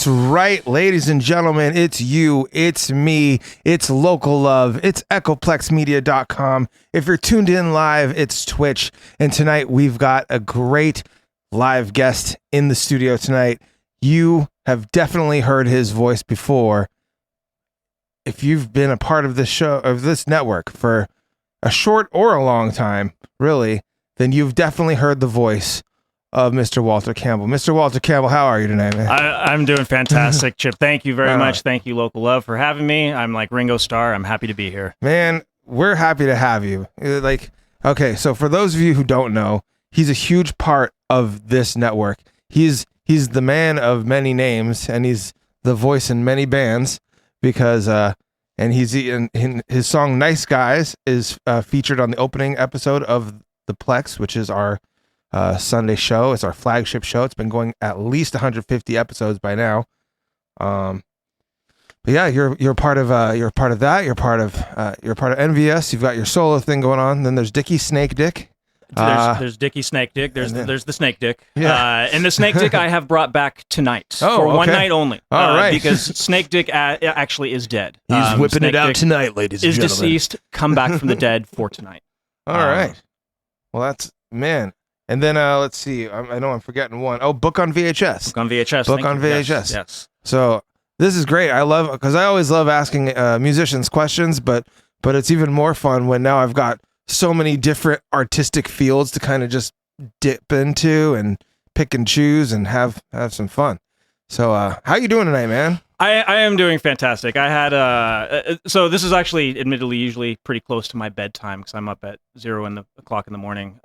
That's right, ladies and gentlemen. It's you, it's me, it's Local Love, it's EchoPlexMedia.com. If you're tuned in live, it's Twitch. And tonight we've got a great live guest in the studio tonight. You have definitely heard his voice before. If you've been a part of this show, of this network for a short or a long time, really, then you've definitely heard the voice of Mr. Walter Campbell. Mr. Walter Campbell, how are you tonight, man? I'm doing fantastic, Chip. Thank you very much. Thank you, Local Love, for having me. I'm like Ringo Starr. I'm happy to be here. Man, we're happy to have you. Okay, so for those of you who don't know, he's a huge part of this network. He's the man of many names, and he's the voice in many bands because and he's in his song "Nice Guys" is featured on the opening episode of the Plex, which is our Sunday show. It's our flagship show. It's been going at least 150 episodes by now. But yeah, you're part of that. You're part of NVS. You've got your solo thing going on. Then there's Dickie Snake Dick. There's Dickie Snake Dick. There's the Snake Dick. Yeah. And the Snake Dick I have brought back tonight for one night only. All right. Because Snake Dick actually is dead. He's whipping Snake it out Dick tonight, ladies and gentlemen. Is deceased. Come back from the dead for tonight. All right. Well, that's man. And then let's see. I know I'm forgetting one. Oh, Book on VHS. Book on VHS. Book on VHS. Yes. So this is great. I love because I always love asking musicians questions, but it's even more fun when now I've got so many different artistic fields to kind of just dip into and pick and choose and have some fun. So how you doing tonight, man? I am doing fantastic. I had so this is actually admittedly usually pretty close to my bedtime because I'm up at 0 o'clock in the morning.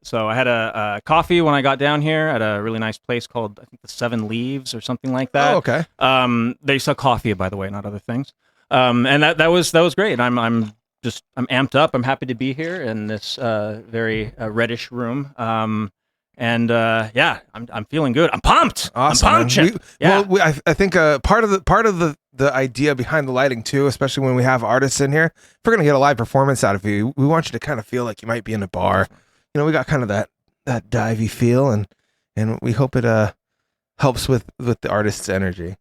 So I had a coffee when I got down here at a really nice place called, I think, the Seven Leaves or something like that. Oh, okay. They sell coffee, by the way, not other things. And that was great. I'm amped up. I'm happy to be here in this very reddish room. And yeah, I'm feeling good. I'm pumped. Awesome. I'm pumped. I think part of the idea behind the lighting too, especially when we have artists in here, if we're gonna get a live performance out of you, we want you to kind of feel like you might be in a bar. You know, we got kind of that divey feel, and we hope it helps with the artist's energy.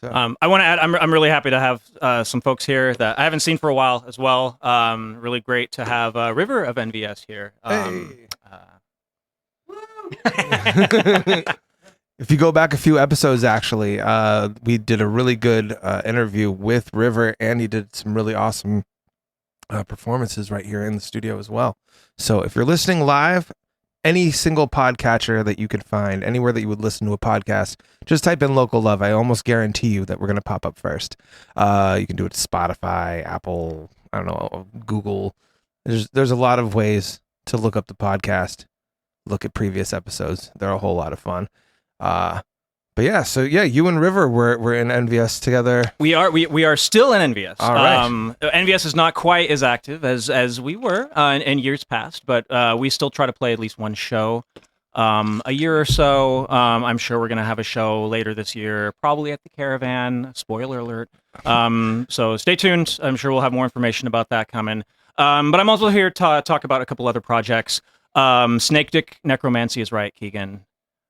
So. I want to add, I'm really happy to have some folks here that I haven't seen for a while as well. Really great to have River of NVS here. If you go back a few episodes, actually, we did a really good interview with River, and he did some really awesome performances right here in the studio as well. So if you're listening live, any single podcatcher that you can find, anywhere that you would listen to a podcast, just type in Local Love. I almost guarantee you that we're going to pop up first. You can do it to Spotify, Apple, I don't know, Google. There's a lot of ways to look up the podcast, look at previous episodes. They're a whole lot of fun. But yeah, so yeah, you and River we're in NVS together. We are still in NVS. All right. NVS is not quite as active as we were in years past, but we still try to play at least one show a year or so. I'm sure we're gonna have a show later this year, probably at the Caravan. Spoiler alert. So stay tuned. I'm sure we'll have more information about that coming. But I'm also here to talk about a couple other projects. Snake Dick Necromancy is right, Keegan.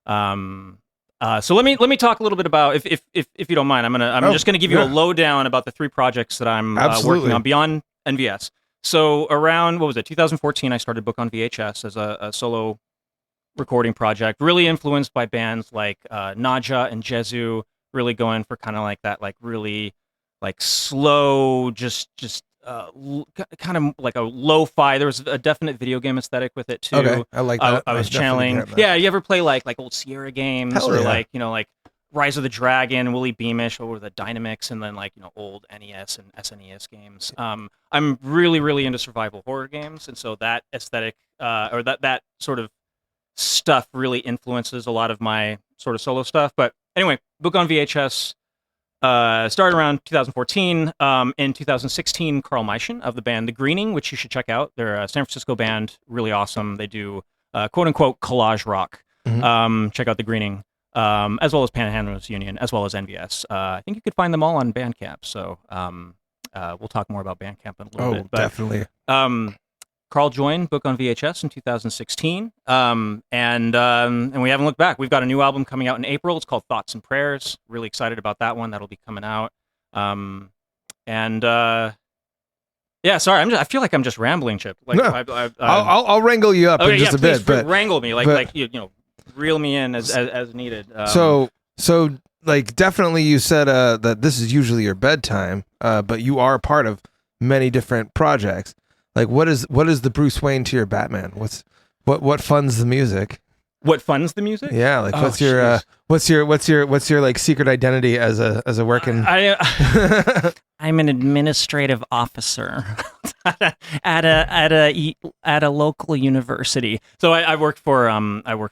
So let me talk a little bit about if you don't mind. I'm just gonna give you a lowdown about the three projects that I'm working on beyond NVS. So around 2014, I started Book on VHS as a solo recording project, really influenced by bands like Naja and Jezu, really going for kind of like that, like really like slow, just kind of like a lo-fi. There was a definite video game aesthetic with it too. Okay, I like that. I was channeling. Yeah, you ever play like old Sierra games like like Rise of the Dragon, Willy Beamish, or the Dynamics, and then like old NES and SNES games. I'm really into survival horror games, and so that aesthetic or that sort of stuff really influences a lot of my sort of solo stuff. But anyway, Book on VHS. Started around 2014. In 2016, Carl Meischen of the band The Greening, which you should check out. They're a San Francisco band, really awesome. They do quote-unquote collage rock. Mm-hmm. Check out The Greening, as well as Panhandlers Union, as well as NVS. I think you could find them all on Bandcamp, so we'll talk more about Bandcamp in a little bit. But, definitely. Carl joined Book on VHS in 2016, and we haven't looked back. We've got a new album coming out in April. It's called Thoughts and Prayers. Really excited about that one. That'll be coming out. Yeah, sorry. I feel like I'm just rambling, Chip. Like, no, I'll wrangle you up in just a bit, but wrangle me, like you know, reel me in as needed. So like definitely, you said that this is usually your bedtime, but you are part of many different projects. Like, what is the Bruce Wayne to your Batman? What funds the music? What funds the music? Yeah, like what's your like secret identity as a working? I'm an administrative officer at a local university. So I work for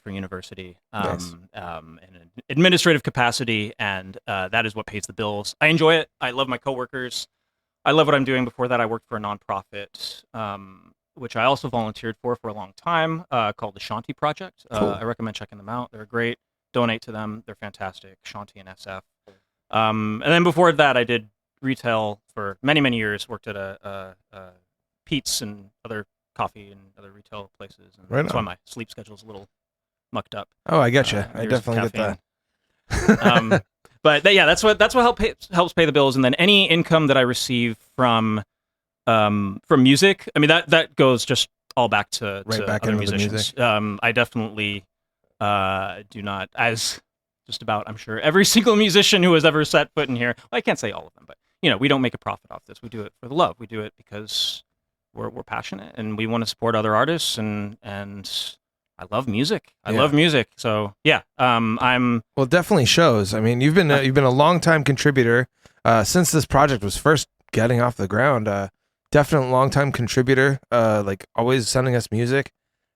university Nice. in an administrative capacity, and that is what pays the bills. I enjoy it. I love my coworkers. I love what I'm doing. Before that, I worked for a nonprofit, which I also volunteered for a long time, called the Shanti Project. Cool. I recommend checking them out. They're great. Donate to them. They're fantastic. Shanti and SF. And then before that, I did retail for many, many years. Worked at a Pete's and other coffee and other retail places. And Right that's on. why my sleep schedule is a little mucked up. Oh, I get you. I Years of definitely get caffeine. that. But yeah, that's what helps pay the bills, and then any income that I receive from music, I mean that goes just all back to Back other into the musicians. music. I definitely do not, as just about I'm sure every single musician who has ever set foot in here. Well, I can't say all of them, but you know, we don't make a profit off this. We do it for the love. We do it because we're passionate and we want to support other artists, and I love music. I love music. So yeah, I'm. Well, it definitely shows. I mean, you've been a long time contributor since this project was first getting off the ground. Definite long time contributor. Like always sending us music.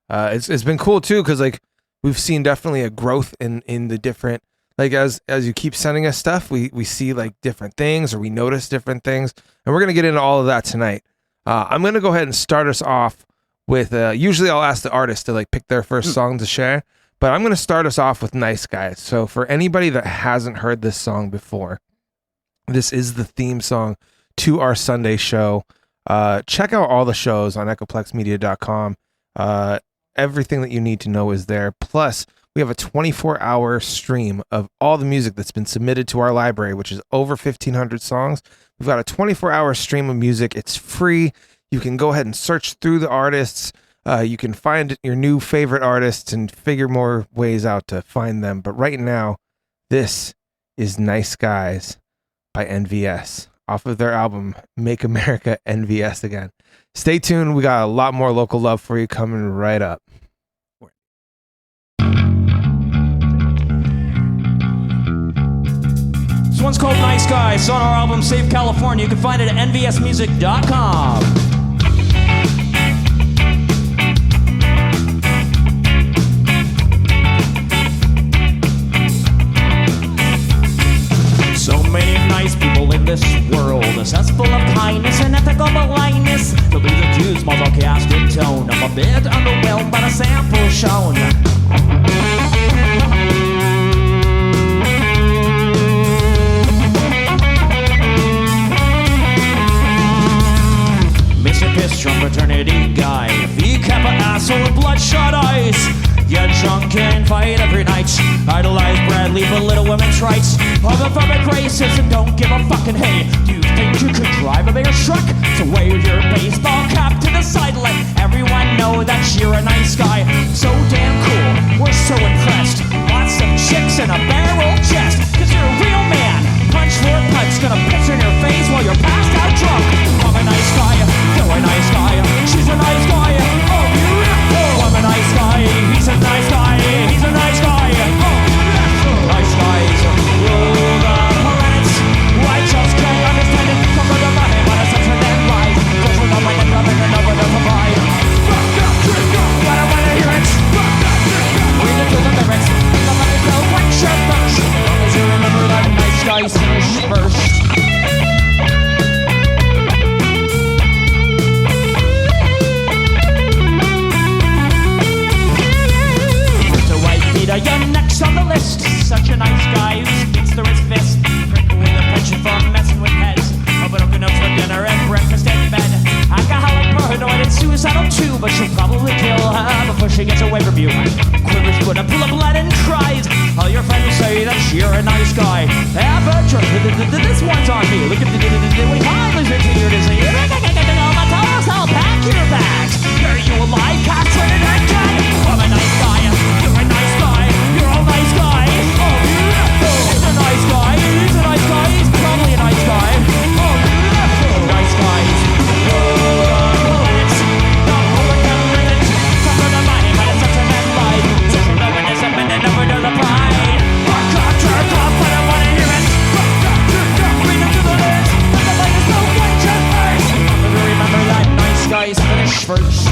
It's been cool too, because like we've seen definitely a growth in the different. Like as you keep sending us stuff, we see like different things, or we notice different things, and we're gonna get into all of that tonight. I'm gonna go ahead and start us off with usually I'll ask the artist to like pick their first song to share, but I'm going to start us off with Nice Guys. So for anybody that hasn't heard this song before, this is the theme song to our Sunday show. Check out all the shows on echoplexmedia.com. Everything that you need to know is there. Plus, we have a 24-hour stream of all the music that's been submitted to our library, which is over 1,500 songs. We've got a 24-hour stream of music. It's free. You can go ahead and search through the artists. You can find your new favorite artists and figure more ways out to find them. But right now, this is Nice Guys by NVS off of their album, Make America NVS Again. Stay tuned. We got a lot more local love for you coming right up. This one's called Nice Guys. It's on our album Save California. You can find it at nvsmusic.com. So many nice people in this world, a sense full of kindness and ethical blindness. To be the Jews' muzzle-casted tone, I'm a bit underwhelmed by the sample shown. Mr. Pistron, fraternity guy, V Kappa asshole with bloodshot eyes. Get drunk and fight every night. Idolize Bradley for Little Women's Rights. Homophobic racist and don't give a fucking hey. Do you think you could drive a bigger truck? So wave your baseball cap to the side, let everyone know that you're a nice guy. So damn cool, we're so impressed. Lots of chicks and a barrel chest. Cause you're a real man. Punch for a punch, gonna piss in your face while you're passed out drunk. I'm a nice guy, you're a nice guy. She's a nice guy, oh beautiful. I'm a nice guy, he's a nice guy. He's a nice guy, oh beautiful. Nice guys rule the planets. I just can't understand it. Come from the money, but it's such a damn lie. Just with the mind and nothing and over the provide. Fuck up, drink up, what I wanna a nice guy. Have a drink. This one's on me. Look at the way I listen to your disease. I'll pack your bags. Are you alive? Cops with a nice guy. I'm a nice guy. You're a nice guy. You're all nice guys. Oh, beautiful. He's a nice guy. He's a nice guy. He's probably a nice guy. Oh, beautiful. Nice guys. Guys, finish first.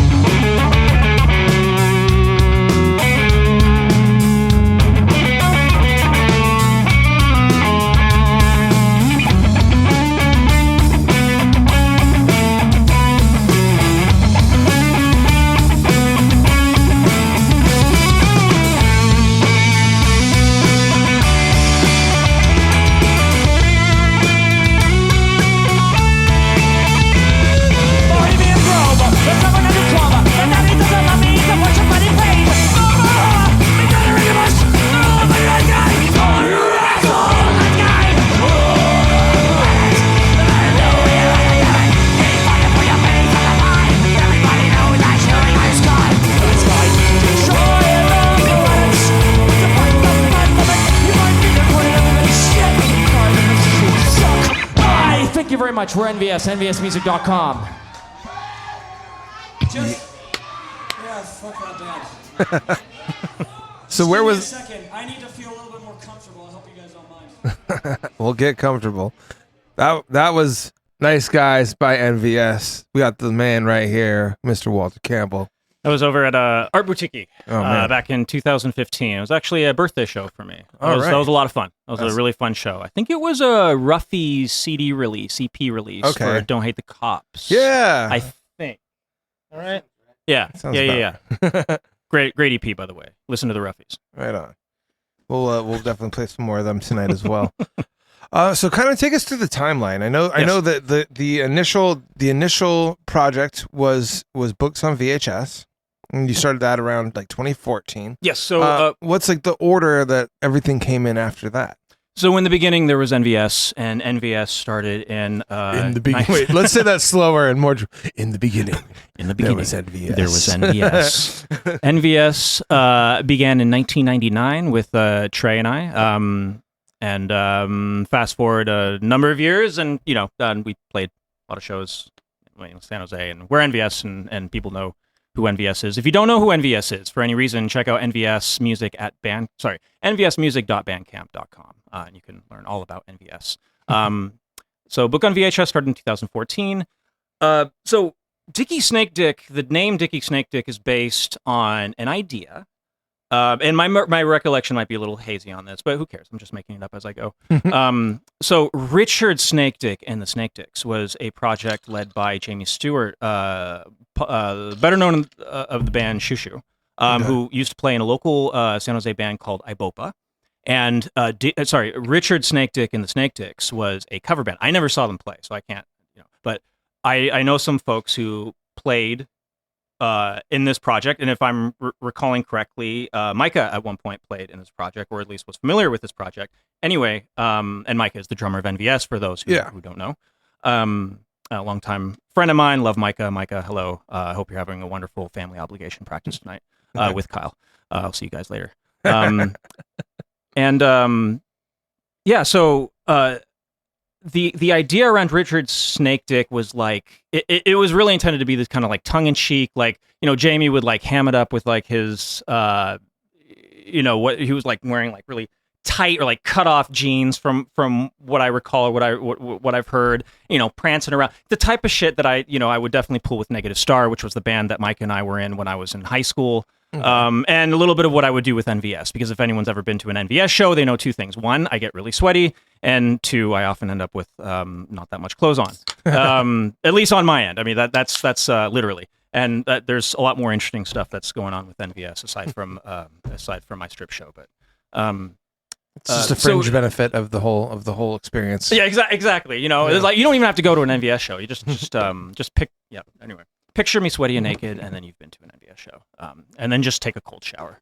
Thank you very much. We're NVS, nvsmusic.com. Yeah, fuck that band. So where Give me a was? second. I need to feel a little bit more comfortable. I hope you guys don't mind. We'll get comfortable. That was Nice Guys by NVS. We got the man right here, Mr. Walter Campbell. I was over at Art Boutique man. back in 2015. It was actually a birthday show for me. All right. That was a lot of fun. That was a really fun show. I think it was a Ruffy's CD release, EP release for Don't Hate the Cops. Yeah. I think. All right. Yeah. Sounds Yeah. about Great EP, by the way. Listen to the Ruffies. Right on. We'll definitely play some more of them tonight as well. So kind of take us through the timeline. I know that the initial project was books on VHS, and you started that around like 2014. Yes. So what's like the order that everything came in after that? So in the beginning there was NVS, and NVS started in the beginning. Wait, let's say that slower and more. In the beginning. In the beginning, there was NVS. There was NVS. NVS began in 1999 with Trey and I. And fast forward a number of years, and we played a lot of shows in San Jose, and we're NVS, and people know who NVS is. If you don't know who NVS is for any reason, check out NVS Music at nvsmusic.bandcamp.com, and you can learn all about NVS. So Book on VHS started in 2014. So Dickie Snake Dick, the name Dickie Snake Dick is based on an idea. And my recollection might be a little hazy on this, but who cares? I'm just making it up as I go. So Richard Snake Dick and the Snake Dicks was a project led by Jamie Stewart, better known of the band Shushu, who used to play in a local San Jose band called Ibopa. And Richard Snake Dick and the Snake Dicks was a cover band. I never saw them play, so I can't, but I know some folks who played in this project, and if I'm recalling correctly, Micah at one point played in this project, or at least was familiar with this project. Anyway, and Micah is the drummer of NVS, for those who don't know. A longtime friend of mine, love Micah. Micah, hello. I hope you're having a wonderful family obligation practice tonight with Kyle. I'll see you guys later. So the idea around Richard Snake Dick was like it was really intended to be this kind of like tongue in cheek, like Jamie would like ham it up with like his what he was like wearing, like really tight or like cut off jeans from what I recall, or what I've heard, prancing around, the type of shit that I would definitely pull with Negative Star, which was the band that Mike and I were in when I was in high school. And a little bit of what I would do with NVS, because if anyone's ever been to an NVS show, they know two things. One, I get really sweaty, and two, I often end up with not that much clothes on. At least on my end. I mean, that's literally. And there's a lot more interesting stuff that's going on with NVS aside from my strip show. But it's just a fringe benefit of the whole experience. Yeah, exactly. It's like you don't even have to go to an NVS show. You just pick. Yeah. Anyway. Picture me sweaty and naked, and then you've been to an NVS show. And then just take a cold shower.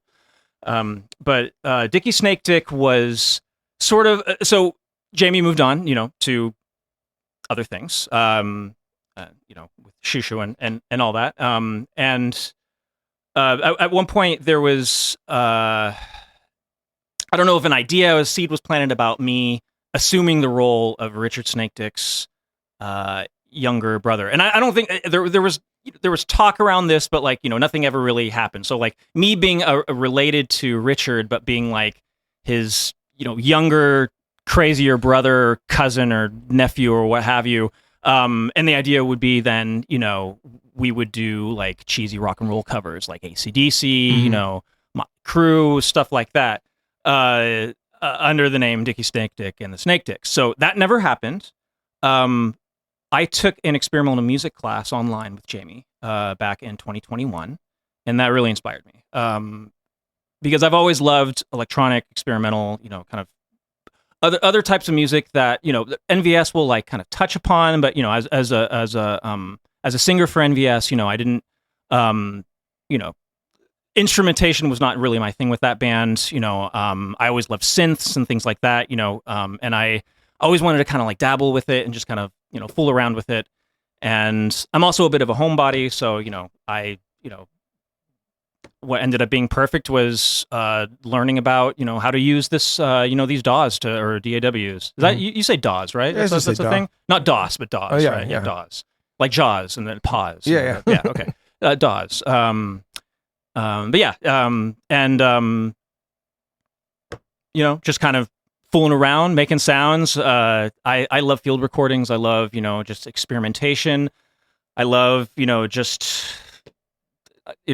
But Dickie Snake Dick was sort of. So Jamie moved on, to other things. With Shushu and all that. At one point there was I don't know if an idea, a seed was planted about me assuming the role of Richard Snakedick's younger brother, and I don't think there was talk around this, but nothing ever really happened. So me being related to Richard, but being his younger, crazier brother, or cousin, or nephew, or what have you. And the idea would be then, we would do cheesy rock and roll covers like AC/DC, my crew, stuff like that, under the name Dickie Snakedick and the Snakedicks. So that never happened. I took an experimental music class online with Jamie back in 2021, and that really inspired me. Because I've always loved electronic, experimental, kind of other types of music that NVS will kind of touch upon, but as a singer for NVS, I didn't instrumentation was not really my thing with that band. I always loved synths and things like that, and I always wanted to kind of dabble with it and just kind of fool around with it. And I'm also a bit of a homebody, so what ended up being perfect was learning about how to use this these DAWs or DAWs. Is that you say DAWs, right? Yeah, that's the thing. Not DOS, but DAWs. Oh, yeah, right? yeah. DAWs, like Jaws and then pause. Yeah. Yeah. Okay. DAWs. But yeah. Just kind of fooling around, making sounds. I love field recordings. I love just experimentation. I love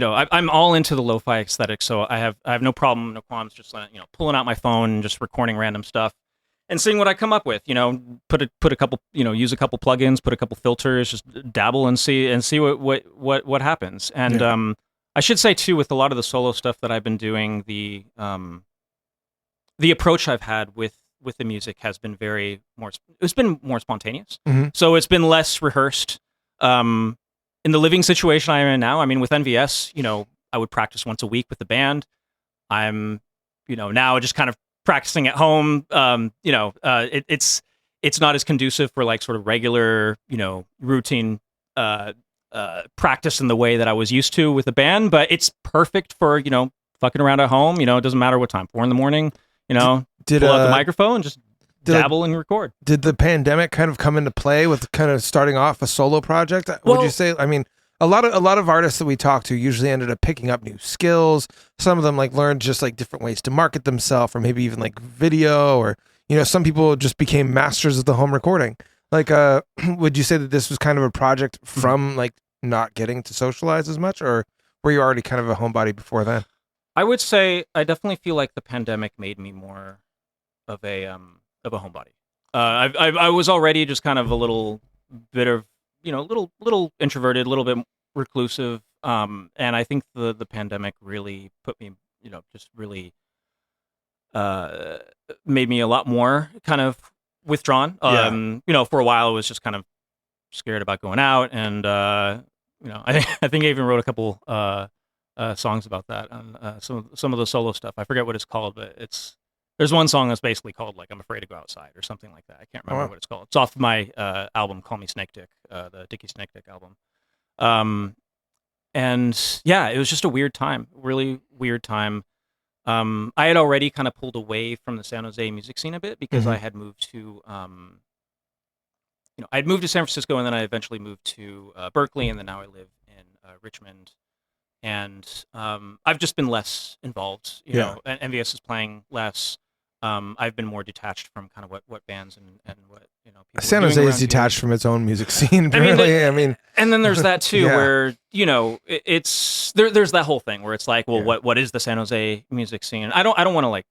I'm all into the lo-fi aesthetic, so I have no problem, no qualms, just pulling out my phone and just recording random stuff and seeing what I come up with. Put a couple, use a couple plugins, put a couple filters, just dabble and see what happens. And I should say too, with a lot of the solo stuff that I've been doing, the approach I've had with the music has been it's been more spontaneous. Mm-hmm. So it's been less rehearsed. In the living situation I am in now, I mean, with NVS, I would practice once a week with the band. I'm, now just kind of practicing at home. It's not as conducive for sort of regular, routine practice in the way that I was used to with the band, but it's perfect for, fucking around at home. It doesn't matter what time, 4 a.m, pull out the microphone and just dabble and record. Did the pandemic kind of come into play with kind of starting off a solo project? Would you say? I mean, a lot of artists that we talk to usually ended up picking up new skills. Some of them learned just different ways to market themselves, or maybe even video, or some people just became masters of the home recording. Would you say that this was kind of a project from not getting to socialize as much, or were you already kind of a homebody before then? I would say I definitely feel like the pandemic made me more of a homebody. I was already just kind of a little bit of little introverted, a little bit reclusive, and I think the pandemic really put me just really made me a lot more kind of withdrawn. For a while I was just kind of scared about going out, and I think I even wrote a couple songs about that on some of the solo stuff. I forget what it's called, but there's one song that's basically called I'm Afraid to Go Outside or something like that. I can't remember what it's called. It's off my album Call Me Snakedick, the Dickie Snakedick album. And yeah, it was just a weird time, really weird time. I had already kind of pulled away from the San Jose music scene a bit because I had moved to I'd moved to San Francisco, and then I eventually moved to Berkeley, and then now I live in Richmond. And I've just been less involved, and NVS is playing less. I've been more detached from kind of what bands and what people San are doing Jose is around detached here. from its own music scene. Apparently, And then there's that too, Yeah. where it's there's that whole thing where it's what is the San Jose music scene? I don't want to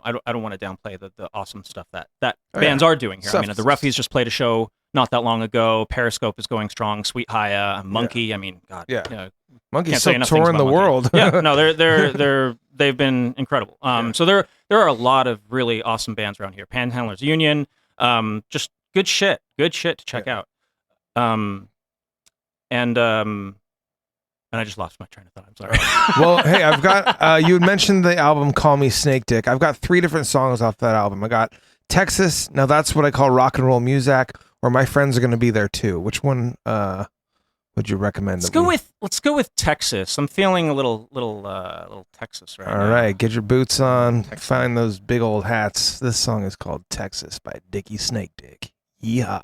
I don't want to downplay the awesome stuff that bands are doing here. Stuff- The Roughies just played a show not that long ago. Periscope is going strong. Sweet Haya, Monkey. I mean, God, Yeah. Monkey's can't say still enough things touring the about Monkey. world. Yeah, no, they've been incredible. So there are a lot of really awesome bands around here. Panhandlers Union, just good shit to check out. And And I just lost my train of thought. I'm sorry. Well, hey, I've got, you had mentioned the album Call Me Snake Dick. I've got 3 different songs off that album. I got Texas. Now that's what I call rock and roll music, or My Friends Are Gonna Be There Too. Which one would you recommend? Let's go with Texas. I'm feeling a little Texas right now. All right, get your boots on, find those big old hats. This song is called Texas by Dickie Snake Dick. Yeah.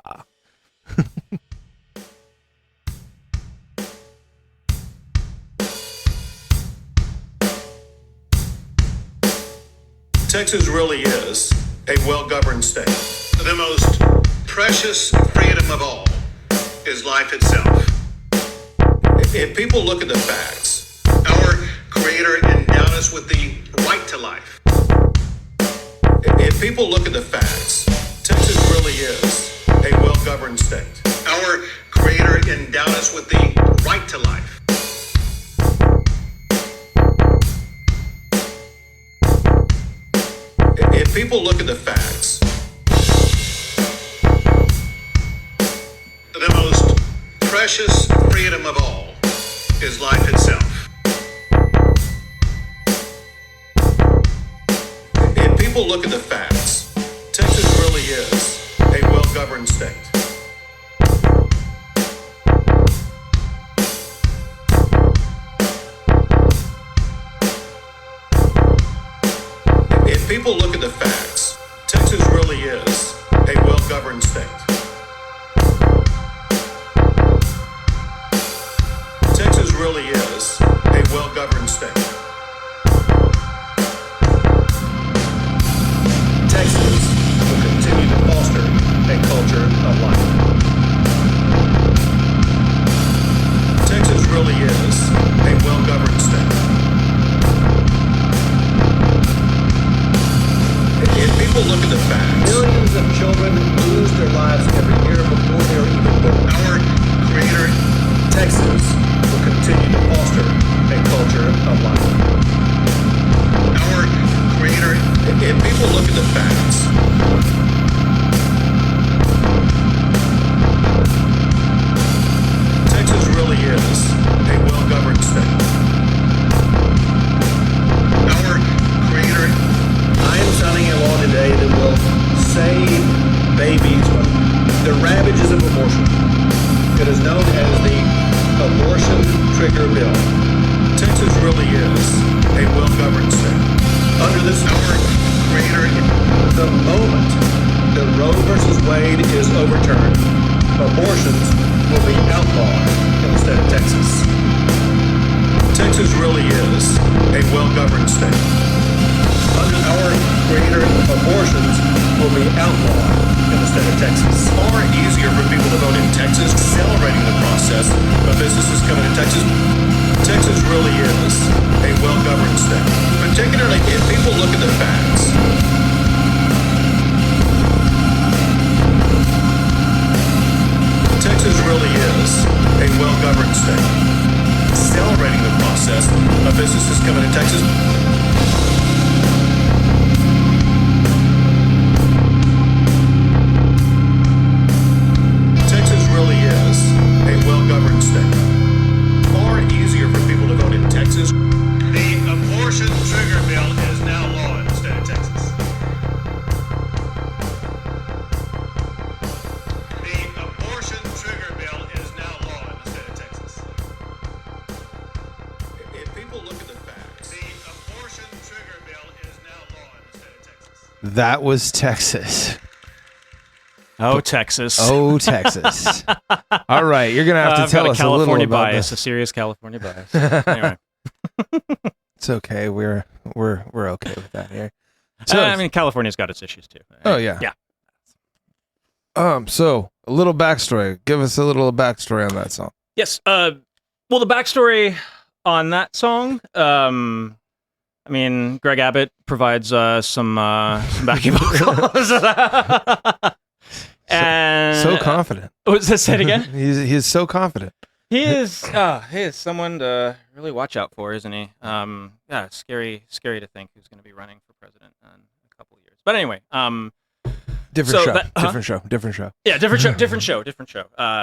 Texas really is a well-governed state. The most precious freedom of all is life itself. If people look at the facts, our Creator endowed us with the right to life. If people look at the facts, Texas really is a well-governed state. Our Creator endowed us with the right to life. If people look at the facts, the most precious freedom of all is life itself. If people look at the facts, Texas really is a well-governed state. If people look at the facts, Texas really is a well-governed state. Texas really is a well-governed state. Texas will continue to foster a culture of life. Texas really is a well-governed state. If people look at the facts, millions of children lose their lives every year before they are even born. Our Creator, Texas, will continue to foster a culture of life. Our Creator, if people look at the facts, Texas really is a well-governed state. Our Creator, I am signing a law today that will save babies from the ravages of abortion. It is known as the Abortion Trigger Bill. Texas really is a well-governed state. Under this, our Creator, the moment that Roe versus Wade is overturned, abortions will be outlawed in the state of Texas. Texas really is a well-governed state. Under our Creator, abortions will be outlawed in the state of Texas. Far easier for people to vote in Texas, accelerating the process of businesses coming to Texas. Texas really is a well-governed state, particularly if people look at the facts. Texas really is a well-governed state, accelerating the process of businesses coming to Texas. Texas really is a well-governed state. Far easier for people to vote in Texas. The abortion trigger bill is now law in the state of Texas. The abortion trigger bill is now law in the state of Texas. If people look at the facts, the abortion trigger bill is now law in the state of Texas. That was Texas. Oh, Texas. Oh, Texas. All right, you're gonna have to I've tell got a us a little California about bias, this. a serious California bias. Anyway, It's okay. We're okay with that here. So, I mean, California's got its issues too. oh yeah. Yeah. So a little backstory. Give us a little backstory on that song. Yes. Well, the backstory on that song. I mean, Greg Abbott provides some backing vocals. And So confident. was that said again? He's so confident. He is someone to really watch out for, isn't he? Yeah, scary to think who's going to be running for president in a couple of years. But anyway, Different So show. that- Different show. Different show. yeah, different show,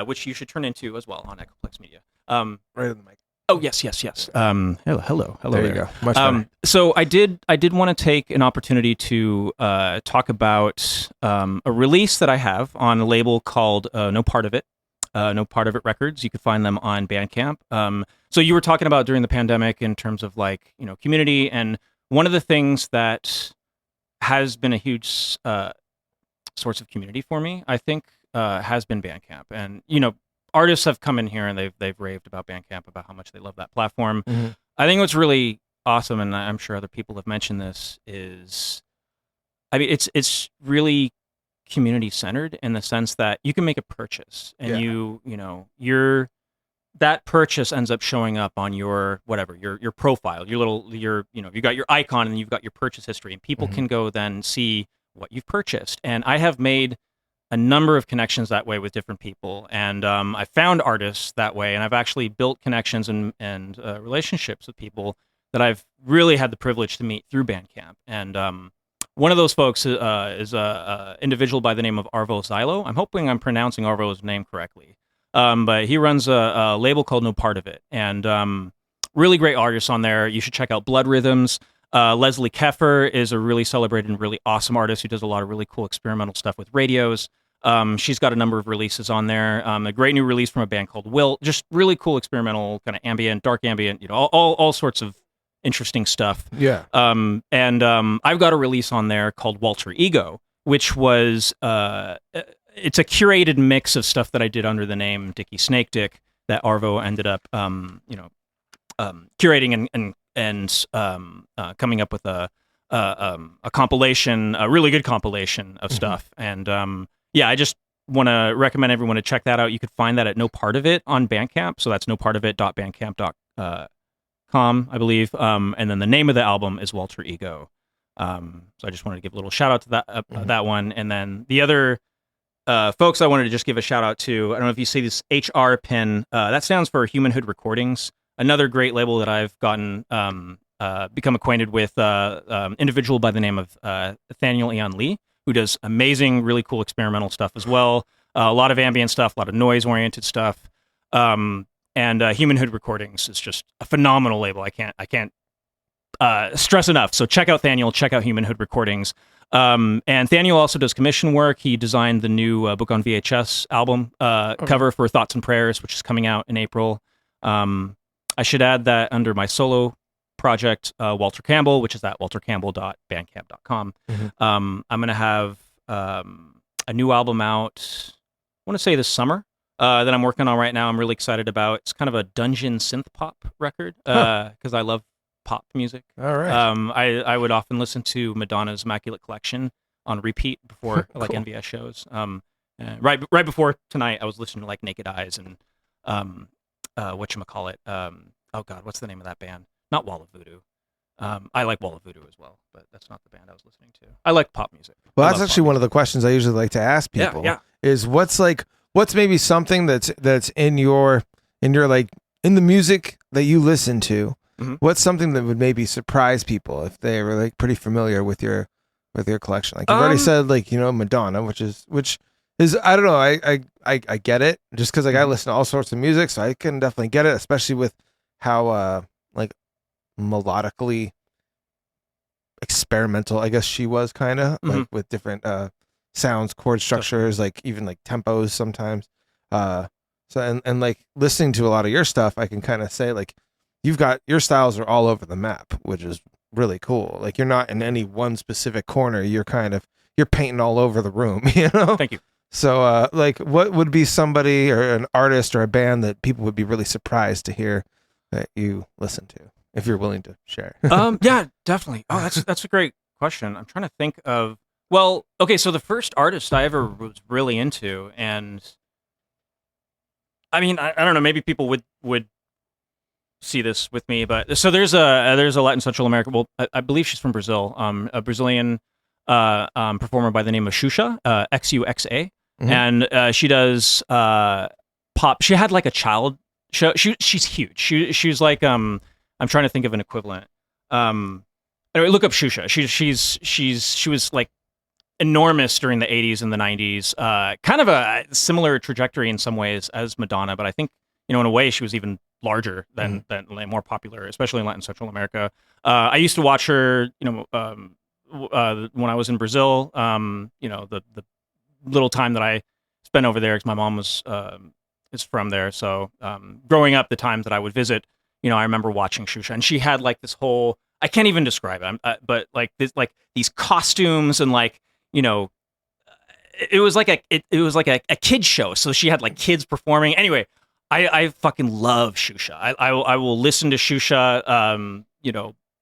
which you should turn into as well on Echoplex Media. Right on the mic. Oh yes. Hello There you go. Much better. So I did want to take an opportunity to talk about a release that I have on a label called No Part of It. No Part of It Records. You could find them on Bandcamp. So you were talking about during the pandemic in terms of like, community, and one of the things that has been a huge source of community for me, I think, has been Bandcamp. And artists have come in here and they've raved about Bandcamp, about how much they love that platform. Mm-hmm. I think what's really awesome, and I'm sure other people have mentioned this, is it's really community centered in the sense that you can make a purchase and you're that purchase ends up showing up on your your profile, you've got your icon and you've got your purchase history, and people can go then see what you've purchased. And I have made a number of connections that way with different people, and I found artists that way, and I've actually built connections and relationships with people that I've really had the privilege to meet through Bandcamp. And one of those folks is a individual by the name of Arvo Zylo. I'm hoping I'm pronouncing Arvo's name correctly. But he runs a label called No Part of It, and really great artists on there. You should check out Blood Rhythms. Leslie Keffer is a really celebrated and really awesome artist who does a lot of really cool experimental stuff with radios. She's got a number of releases on there. A great new release from a band called Wilt. Just really cool experimental, kind of ambient, dark ambient, all sorts of interesting stuff. Yeah. And I've got a release on there called Walter Ego, which was it's a curated mix of stuff that I did under the name Dickie Snake Dick that Arvo ended up curating and coming up with a compilation, a really good compilation of stuff. And I just want to recommend everyone to check that out. You could find that at No Part of It on Bandcamp. So that's nopartofit.bandcamp.com, I believe. And then the name of the album is Walter Ego. So I just wanted to give a little shout out to that one. And then the other folks I wanted to just give a shout out to, I don't know if you see this HR pin, that stands for Human Hood Recordings, another great label that I've gotten, become acquainted with, individual by the name of Nathaniel Eon Lee, who does amazing, really cool experimental stuff as well. A lot of ambient stuff, a lot of noise-oriented stuff. And Human Hood Recordings is just a phenomenal label. I can't stress enough. So check out Nathaniel, check out Human Hood Recordings. And Nathaniel also does commission work. He designed the new Book on VHS album cover for Thoughts and Prayers, which is coming out in April. I should add that under my solo project, Walter Campbell, which is at waltercampbell.bandcamp.com. I'm going to have a new album out, I want to say this summer, that I'm working on right now. I'm really excited about. It's kind of a dungeon synth pop record because I love pop music. All right. I would often listen to Madonna's Immaculate Collection on repeat before like Cool. NVS shows. Right before tonight, I was listening to like Naked Eyes and whatchamacallit. Oh God, what's the name of that band? Not Wall of Voodoo. I like Wall of Voodoo as well, but that's not the band I was listening to. I like pop music. Well, that's actually one of the questions I usually like to ask people. Yeah. Is what's maybe something that's in your like in the music that you listen to. Mm-hmm. What's something that would maybe surprise people if they were like pretty familiar with your collection? Like you've already said, like Madonna, which is I don't know. I get it just because like I listen to all sorts of music, so I can definitely get it, especially with how like melodically experimental I guess she was kind of like with different sounds, chord structures, like even like tempos sometimes. So and like listening to a lot of your stuff, I can kind of say like you've got your styles are all over the map, which is really cool. Like you're not in any one specific corner. You're painting all over the room, Thank you. So like what would be somebody or an artist or a band that people would be really surprised to hear that you listen to, if you're willing to share? Yeah, definitely. Oh, that's a great question. I'm trying to think of, well, okay, so the first artist I ever was really into, and I mean, I don't know, maybe people would see this with me, but so there's a Latin Central American, well, I believe she's from Brazil, a Brazilian performer by the name of Xuxa, Xuxa, and she does pop. She had like a child show. She's huge. She's like I'm trying to think of an equivalent. Anyway, look up Xuxa. She was like enormous during the 80s and the 90s. Kind of a similar trajectory in some ways as Madonna, but I think in a way she was even larger than like, more popular, especially in Latin Central America. I used to watch her, when I was in Brazil. The little time that I spent over there, because my mom is from there. So growing up, the times that I would visit, I remember watching Xuxa, and she had like this whole, I can't even describe it, but like this, like these costumes and like, it was like a kid show. So she had like kids performing. Anyway, I fucking love Xuxa. I will listen to Xuxa,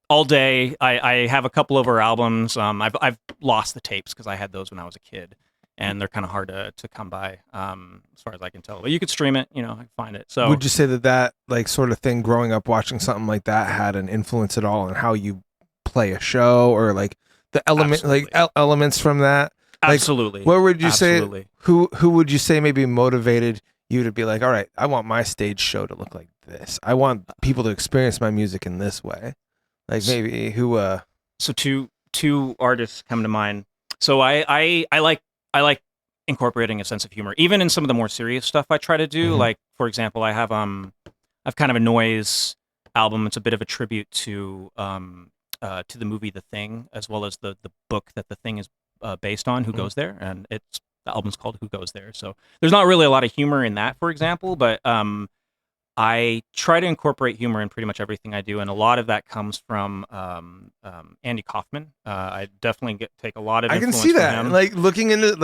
all day. I have a couple of her albums. I've lost the tapes because I had those when I was a kid, and they're kind of hard to come by, as far as I can tell. But you could stream it, I can find it. So would you say that like sort of thing, growing up watching something like that, had an influence at all on how you play a show, or like the elements from that? Like, absolutely. What would you say? Who would you say maybe motivated you to be like, all right, I want my stage show to look like this. I want people to experience my music in this way. Like maybe who? So two artists come to mind. So I like incorporating a sense of humor, even in some of the more serious stuff I try to do. Mm-hmm. Like, for example, I've kind of a noise album. It's a bit of a tribute to the movie The Thing, as well as the book that The Thing is based on, Who Goes There, and the album's called Who Goes There. So there's not really a lot of humor in that, for example, but I try to incorporate humor in pretty much everything I do, and a lot of that comes from Andy Kaufman. I definitely take a lot of influence. I can see that. from him. Like looking into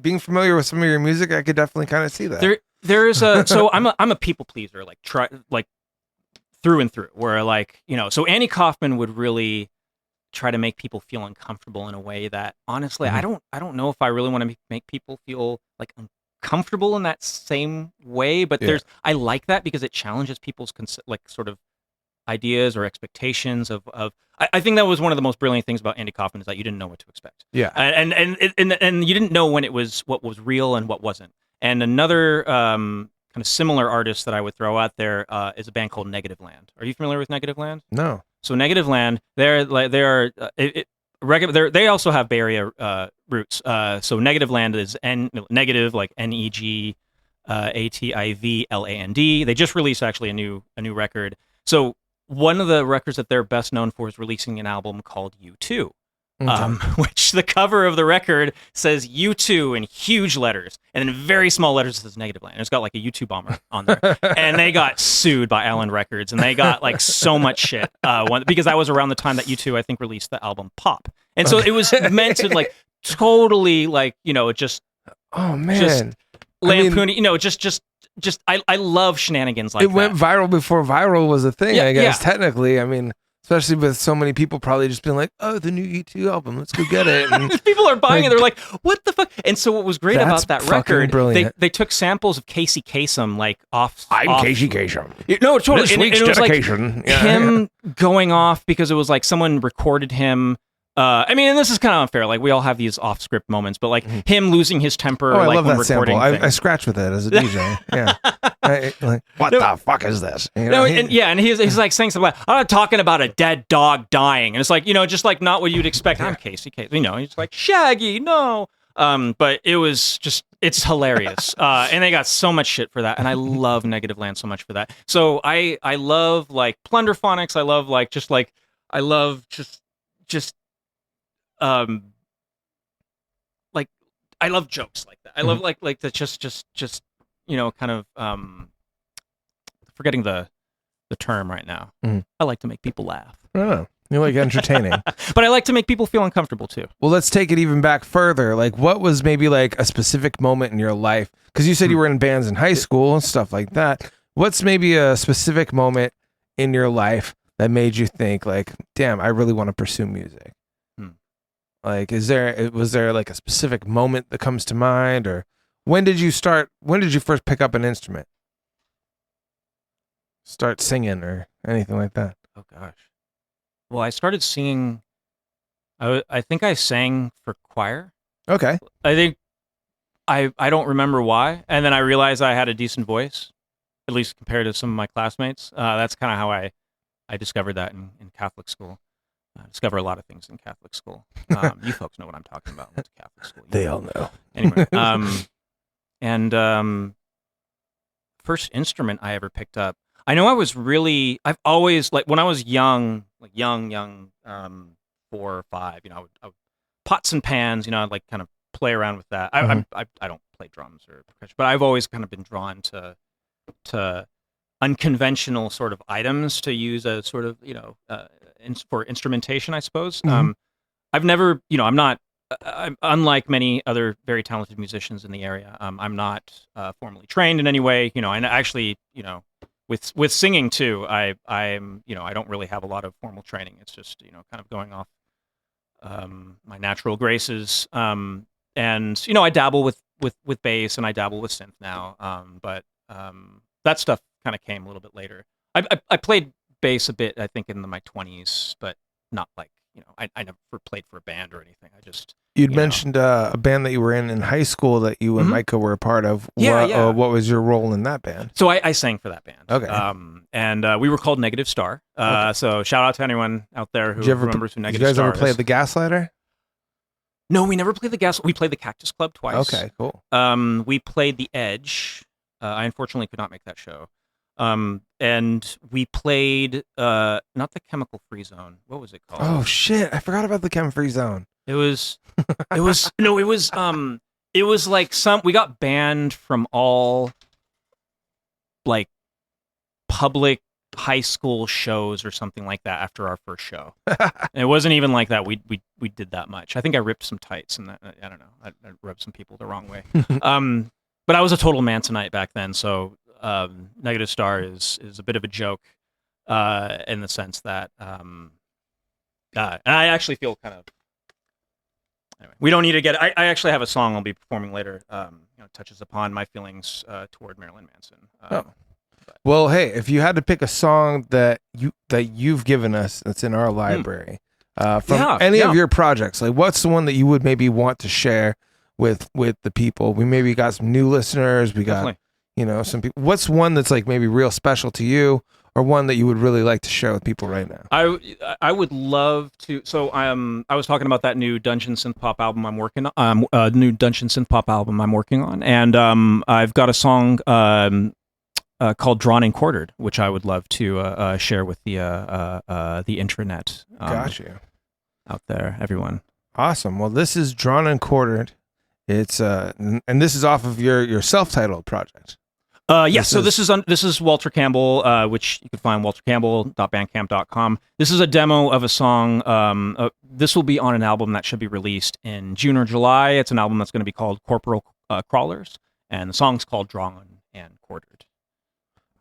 being familiar with some of your music, I could definitely kind of see that. There's a so I'm a people pleaser, like through and through. Where so Andy Kaufman would really try to make people feel uncomfortable in a way that honestly I don't know if I really want to make people feel like comfortable in that same way, but I like that because it challenges people's sort of ideas or expectations of I think that was one of the most brilliant things about Andy Kaufman, is that you didn't know what to expect. Yeah. And you didn't know when what was real and what wasn't. And another kind of similar artist that I would throw out there is a band called Negative Land. Are you familiar with Negative Land? No. So Negative Land, they also have Bay Area roots. So Negative Land is negative, like NEGATIVLAND. They just released actually a new record. So one of the records that they're best known for is releasing an album called U2. Which the cover of the record says U2 in huge letters, and in very small letters it says Negative Land. It's got like a U2 bomber on there. And they got sued by Island Records, and they got like so much shit because that was around the time that U2, I think, released the album Pop. And so it was meant to like totally like, just oh man, just lampooning, I love shenanigans like that. It went viral before viral was a thing, I guess, technically. I mean, especially with so many people probably just being like, oh, the new E2 album, let's go get it. And people are buying it. They're like, what the fuck? And so what was great about that record, they took samples of Casey Kasem, like Casey Kasem. No, totally. This week's it was dedication. Like him going off because it was like someone recorded him. I mean, and this is kind of unfair. Like we all have these off-script moments, but like him losing his temper. I like love when that sample. recording I scratch with it as a DJ. Yeah. What the fuck is this? And he's like saying something like, I'm not talking about a dead dog dying. And it's like, just like not what you'd expect. I'm Casey. He's like, Shaggy, no. But it was just, it's hilarious. And they got so much shit for that. And I love Negative Land so much for that. So I love like Plunderphonics. I love I love jokes like that. I love like the just kind of forgetting the term right now. I like to make people laugh. Oh, you like entertaining. But I like to make people feel uncomfortable too. Well, let's take it even back further. Like, what was maybe like a specific moment in your life? Because you said you were in bands in high school and stuff like that. What's maybe a specific moment in your life that made you think like, damn, I really want to pursue music? Like, was there like a specific moment that comes to mind, or when did you first pick up an instrument? Start singing or anything like that? Oh gosh. Well, I started singing, I think I sang for choir. Okay. I think I don't remember why. And then I realized I had a decent voice, at least compared to some of my classmates. That's kind of how I discovered that in Catholic school. I discover a lot of things in Catholic school. You folks know what I'm talking about. Went to Catholic school. They all know. Anyway, and first instrument I ever picked up. I know I've always, like, when I was young, like young, 4 or 5, you know, I would pots and pans, you know, I'd like kind of play around with that. I don't play drums or percussion, but I've always kind of been drawn to unconventional sort of items to use as sort of, you know, for instrumentation, I suppose. I've never, you know, I'm unlike many other very talented musicians in the area. I'm not formally trained in any way, you know, and actually, you know, with singing too, I'm, you know, I don't really have a lot of formal training. It's just, you know, kind of going off my natural graces. And, you know, I dabble with bass and I dabble with synth now. But that stuff kind of came a little bit later. I played bass a bit, I think, in my 20s, but not like, you know, I never played for a band or anything. I just... You'd mentioned a band that you were in high school that you and Micah were a part of. Yeah. What was your role in that band? So I sang for that band. Okay. And we were called Negative Star. Okay. So shout out to anyone out there who remembers who Negative Star is. Did you guys ever play the Gaslighter? No, we never played we played the Cactus Club twice. Okay, cool. We played the Edge. I unfortunately could not make that show. And we played not the Chemical Free Zone. What was it called? Oh shit, I forgot about the Chem Free Zone. It was like we got banned from all like public high school shows or something like that after our first show. It wasn't even like that. We did that much. I think I ripped some tights and I don't know. I rubbed some people the wrong way. But I was a total Mansonite back then, so Negative Star is a bit of a joke in the sense that and I actually feel kind of... Anyway, we don't need to get... I actually have a song I'll be performing later. You know, touches upon my feelings toward Marilyn Manson. Well, hey, if you had to pick a song that you've given us that's in our library from any of your projects, like what's the one that you would maybe want to share with the people? We maybe got some new listeners. We got, you know, some people. What's one that's like maybe real special to you, or one that you would really like to share with people right now? I would love to. So I was talking about that new Dungeon synth pop album I'm working on. And I've got a song called "Drawn and Quartered," which I would love to share with the intranet. Gotcha. Out there, everyone. Awesome. Well, this is "Drawn and Quartered." It's and this is off of your self-titled project. Yes. So this is Walter Campbell, which you can find waltercampbell.bandcamp.com. This is a demo of a song. This will be on an album that should be released in June or July. It's an album that's going to be called Corporal Crawlers, and the song's called Drawn and Quartered.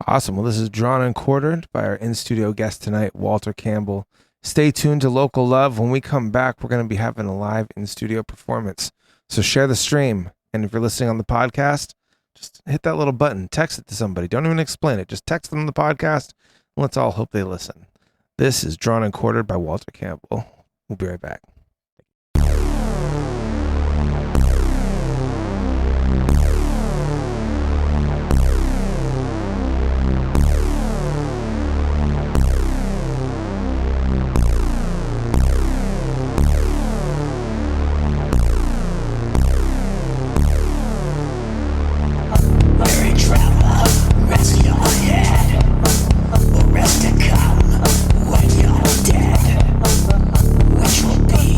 Awesome. Well, this is Drawn and Quartered by our in-studio guest tonight, Walter Campbell. Stay tuned to Local Love. When we come back, we're going to be having a live in-studio performance. So share the stream. And if you're listening on the podcast, just hit that little button. Text it to somebody. Don't even explain it. Just text them the podcast, and let's all hope they listen. This is Drawn and Quartered by Walter Campbell. We'll be right back. Rest to come when you're dead, which will be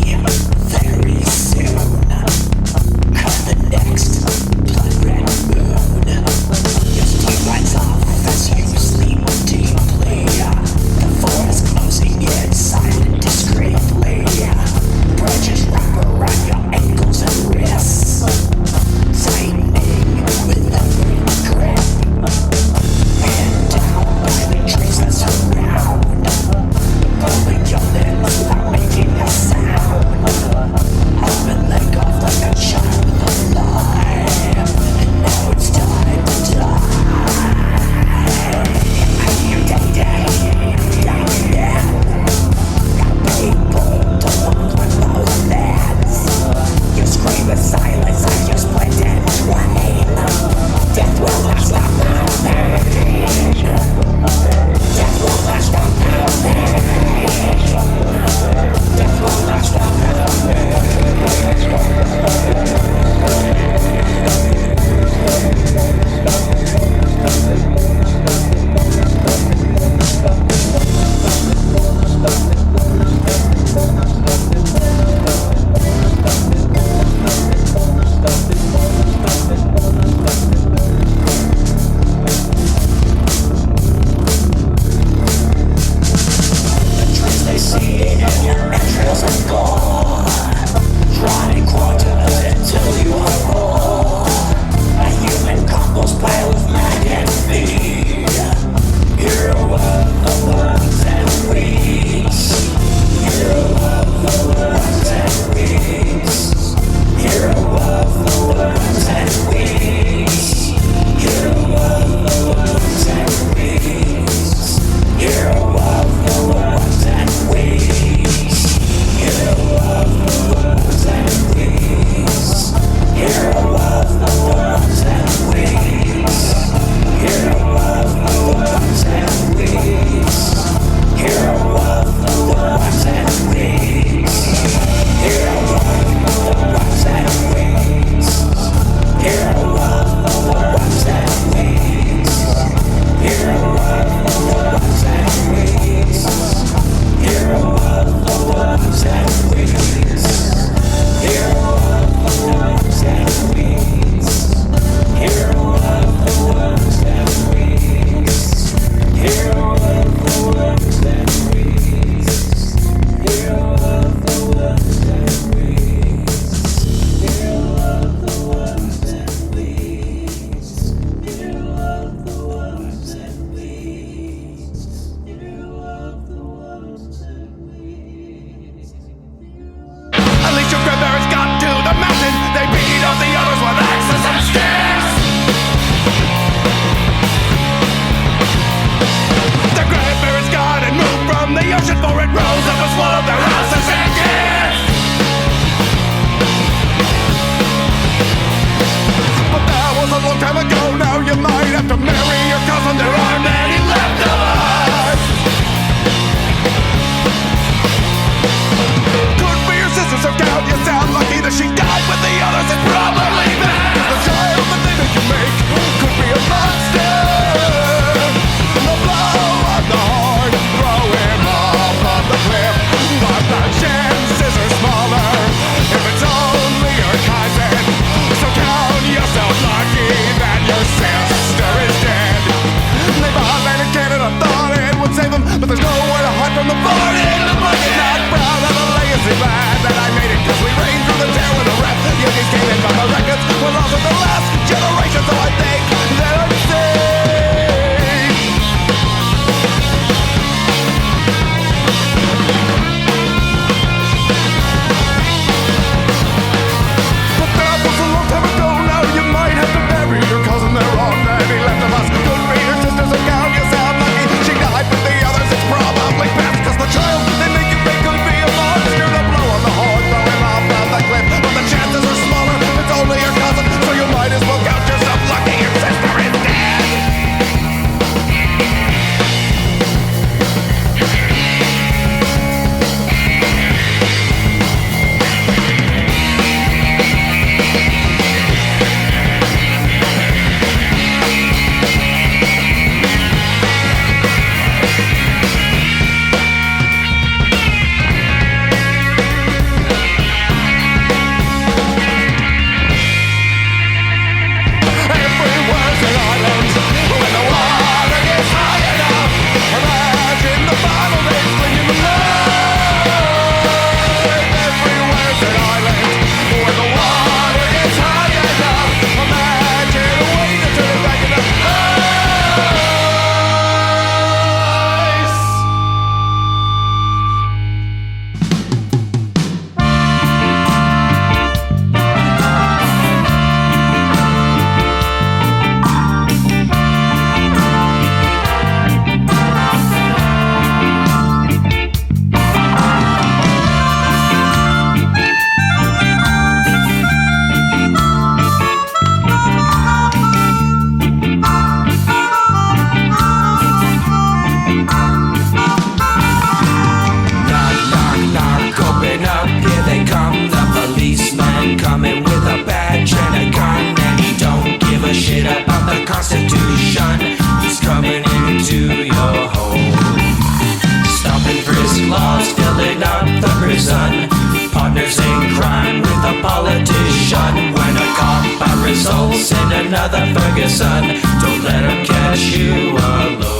another Ferguson. Don't let them catch you alone.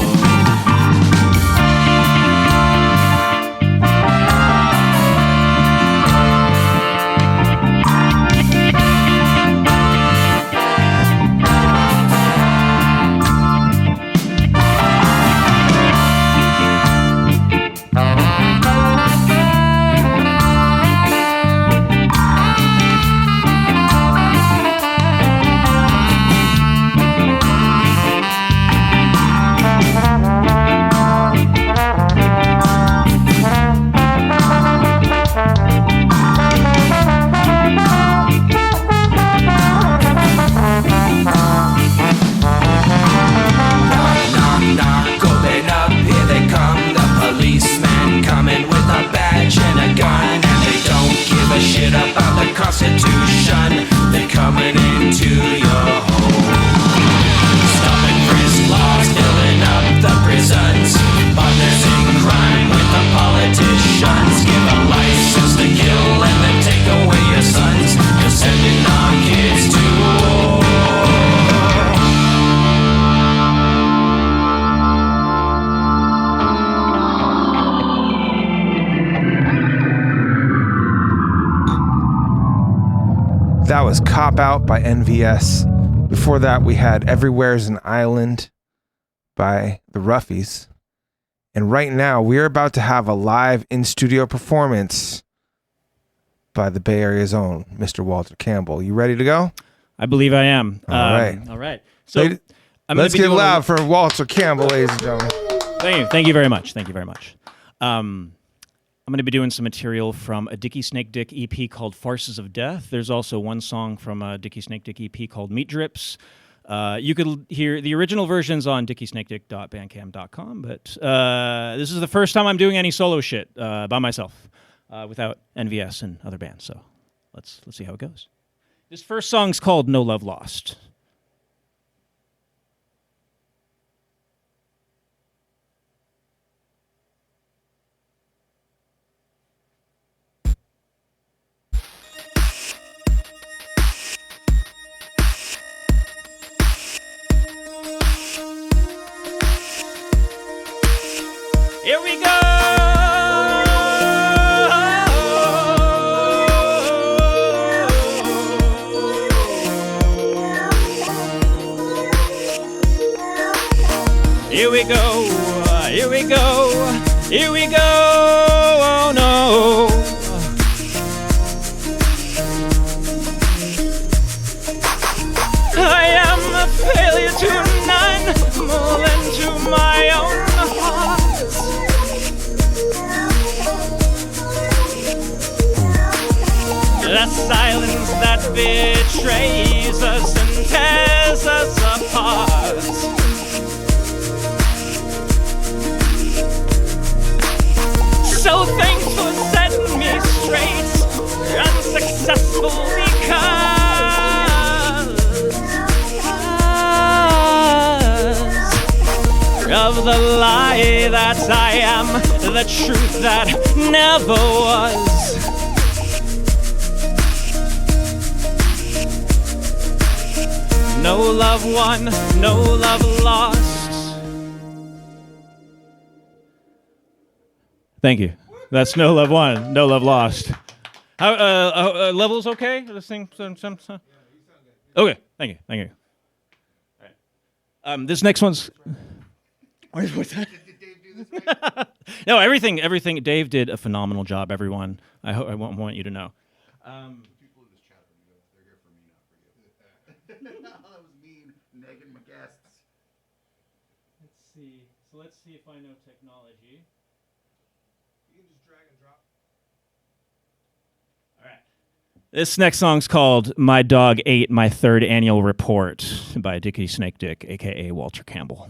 Constitution, they're coming into your home. Stop and frisk laws, filling up the prisons. Partners in crime with the politicians. Give a license to kill and then take away your sons. You're sending our kids to war. That was Cop Out by NVS. Before that, we had Everywhere's an Island by the Ruffies. And right now, we're about to have a live in-studio performance by the Bay Area's own Mr. Walter Campbell. You ready to go? I believe I am. All right. So let's get loud for Walter Campbell, ladies and gentlemen. Thank you very much. I'm going to be doing some material from a Dickie Snake Dick EP called Farces of Death. There's also one song from a Dickie Snake Dick EP called Meat Drips. You could hear the original versions on dickiesnakedick.bandcamp.com, but this is the first time I'm doing any solo shit by myself without NVS and other bands. So let's see how it goes. This first song's called No Love Lost. Here we go! Here we go, here we go, here we go, oh no. I am a failure to none, more than to my own heart. The silence that betrays us and tears us apart. So thanks for setting me straight, unsuccessful because of the lie that I am, the truth that never was. No love won, no love lost. Thank you. That's No Love Won, No Love Lost. How levels okay? This thing some. Okay, thank you. All right. This next one's. What's that? Did Dave do this right? No, everything. Dave did a phenomenal job. Everyone, I want you to know. People in this chat room, they're here for me, not for you. That was mean, negging my guests. Let's see if I know technology. You can just drag and drop. All right. This next song's called My Dog Ate My Third Annual Report by Dickie Snake Dick, a.k.a. Walter Campbell.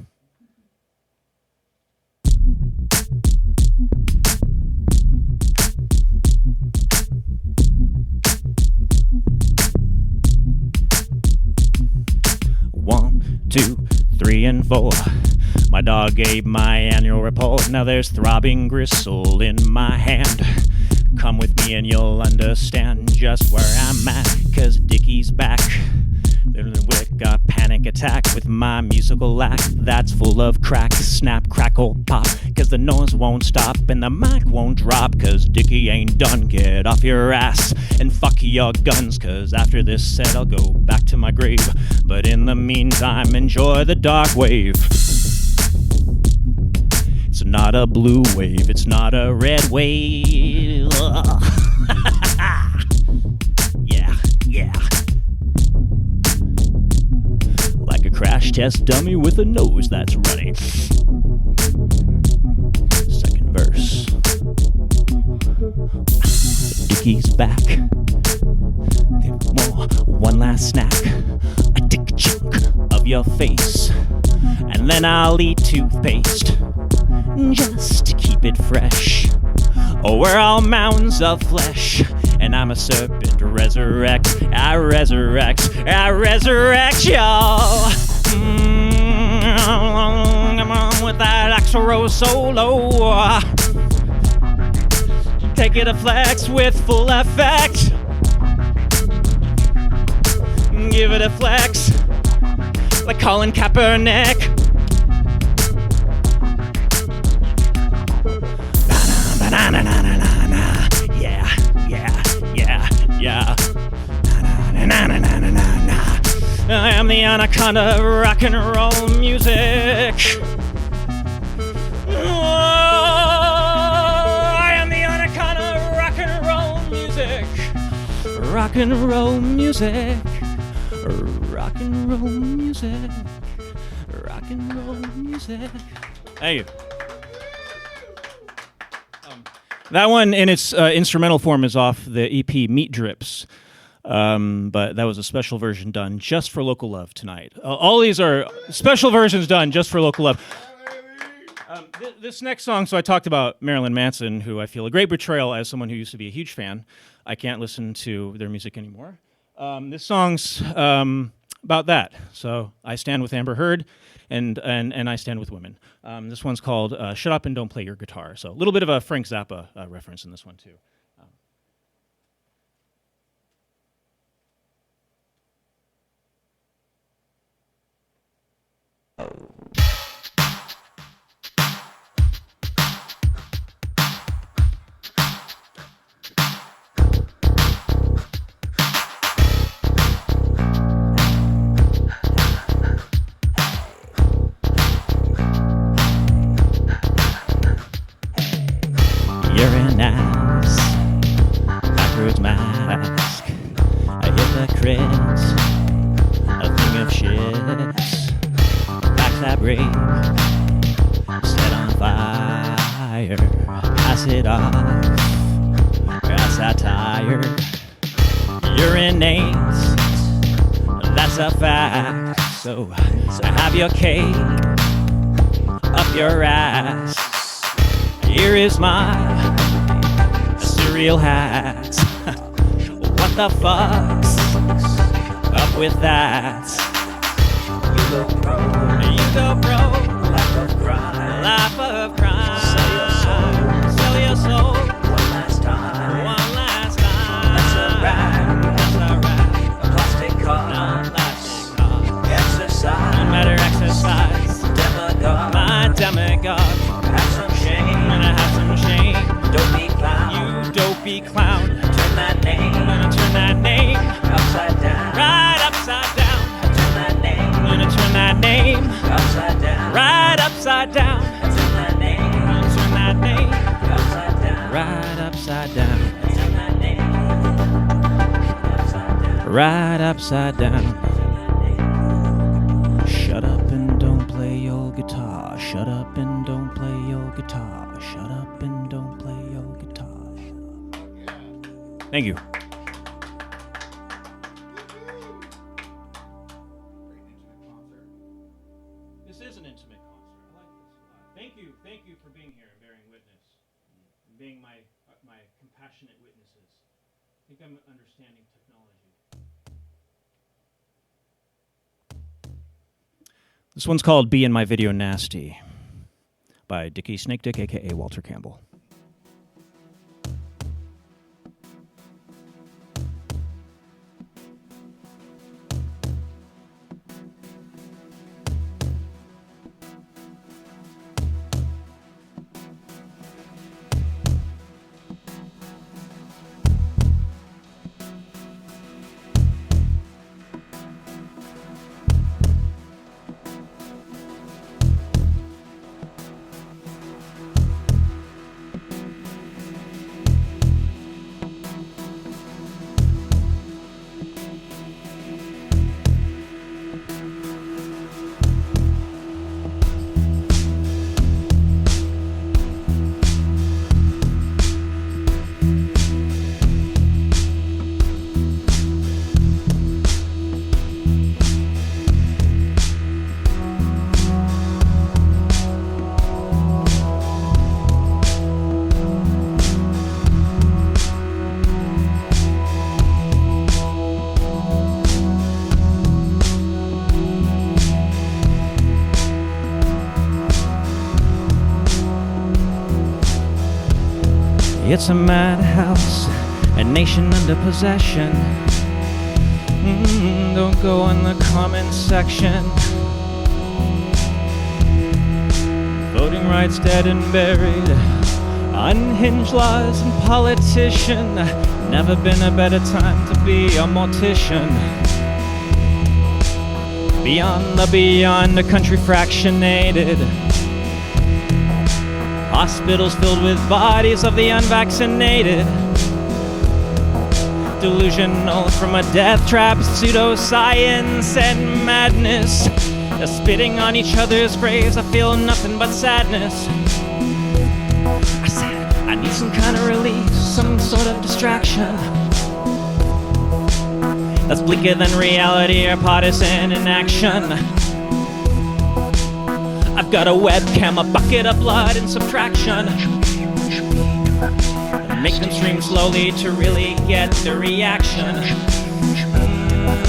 One, two, three, and four. My dog ate my annual report. Now there's throbbing gristle in my hand. Come with me and you'll understand just where I'm at, 'cause Dickie's back A panic attack with my musical act that's full of crack, snap, crackle, pop, cause the noise won't stop and the mic won't drop, cause Dickie ain't done. Get off your ass and fuck your guns, cause after this set I'll go back to my grave, but in the meantime enjoy the dark wave. It's not a blue wave, it's not a red wave. Yeah. Like a crash test dummy with a nose that's runny. Second verse. Dickie's back. More, one last snack. I take a chunk of your face, and then I'll eat toothpaste, just to keep it fresh. Oh, we're all mounds of flesh, and I'm a serpent. I resurrect, y'all. Come on with that Axl solo. Take it a flex with full effect. Give it a flex like Colin Kaepernick. Banana, yeah. I am the anaconda of rock and roll music. I am the anaconda of rock and roll music. Rock and roll music. Rock and roll music. Rock and roll music. Thank you. That one in its instrumental form is off the EP Meat Drips. But that was a special version done just for Local Love tonight. All these are special versions done just for Local Love. This next song, so I talked about Marilyn Manson, who I feel a great betrayal as someone who used to be a huge fan. I can't listen to their music anymore. This song's about that. So I stand with Amber Heard, and I stand with women. This one's called Shut Up and Don't Play Your Guitar. So a little bit of a Frank Zappa reference in this one, too. You're an ass, backwards mask, a hypocrite, a thing of shit, backstab rape, set on fire, pass it off, as satire. You're innate, that's a fact, so I have your cake up your ass. Here is my cereal hat. What the fuck's up with that? You go pro, life of crime. Sell your soul, one last time. That's a rap, a plastic car, exercise, no matter exercise, demagogue, my demagogue. Dopey clown. Turn that name. I'm gonna turn that name upside down. Right upside down. Turn that name. I'm gonna turn that name upside down. Right upside down. Turn that name. I'm gonna turn that name upside down. Right upside down. Turn that name upside down. Right upside down. Shut up and don't play your guitar. Shut up and don't play your guitar. Shut up and don't play your guitar. Thank you. This is an intimate concert. I like this. Thank you for being here and bearing witness, and being my compassionate witnesses. I think I'm understanding technology. This one's called "Be in My Video Nasty" by Dickie Snake Dick, aka Walter Campbell. It's a madhouse, a nation under possession. Don't go in the comment section. Voting rights dead and buried. Unhinged laws and politician. Never been a better time to be a mortician. Beyond the beyond, a country fractionated. Hospitals filled with bodies of the unvaccinated. Delusional from a death trap, pseudoscience and madness. They're spitting on each other's graves, I feel nothing but sadness. I said, I need some kind of relief, some sort of distraction that's bleaker than reality or partisan inaction. I've got a webcam, a bucket of blood and subtraction. Make them stream slowly to really get the reaction.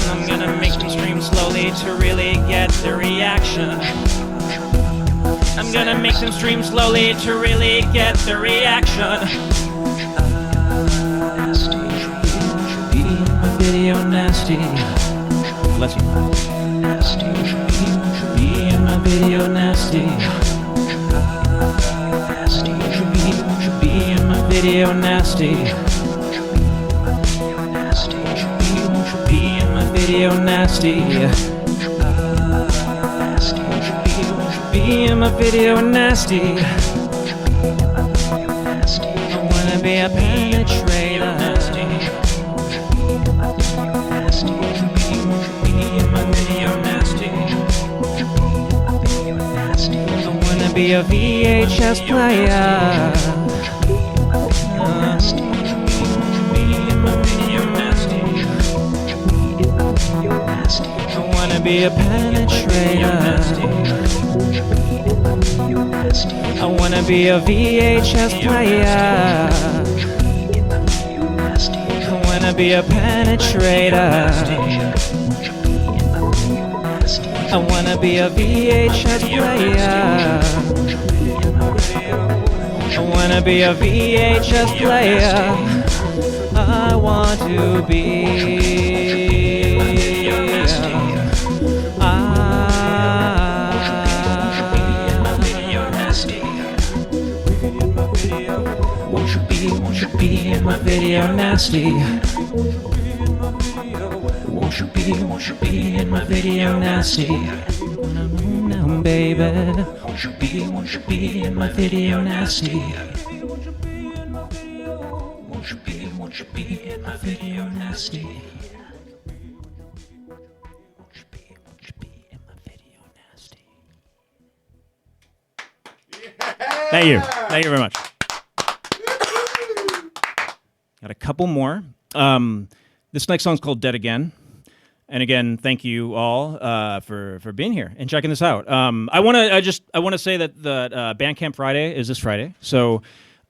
I'm gonna make them stream slowly to really get the reaction. I'm gonna make them stream slowly to really get the reaction. Be in my video nasty. Bless you. Be in my video nasty. Be in my video nasty. Be in my video nasty. Be in my video nasty. I wanna be a penetrator. Be in my video nasty. I wanna be a VHS player. I wanna be a penetrator. I wanna be a VHS player. I wanna be a penetrator. I wanna be a VHS player. I wanna be a VHS player. I want to be. Won't you be in my video nasty? Won't you be in my video nasty? Now, baby. Won't you be in my video nasty? Won't you be in my video nasty? Thank you. Thank you very much. Got a couple more. This next song's called Dead Again. And again, thank you all for being here and checking this out. I want to say that the Bandcamp Friday is this Friday. So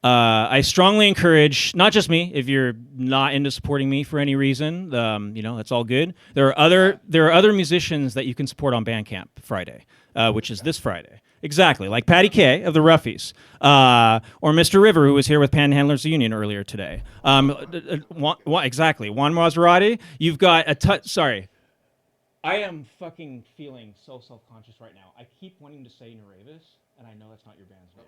I strongly encourage, not just me, if you're not into supporting me for any reason, that's all good. There are other musicians that you can support on Bandcamp Friday, which is this Friday. Exactly, like Patty Kay of the Roughies, or Mr. River, who was here with Panhandlers Union earlier today. Exactly, Juan Maserati. You've got a sorry. I am fucking feeling so self-conscious right now. I keep wanting to say Nurevis, and I know that's not your band's name.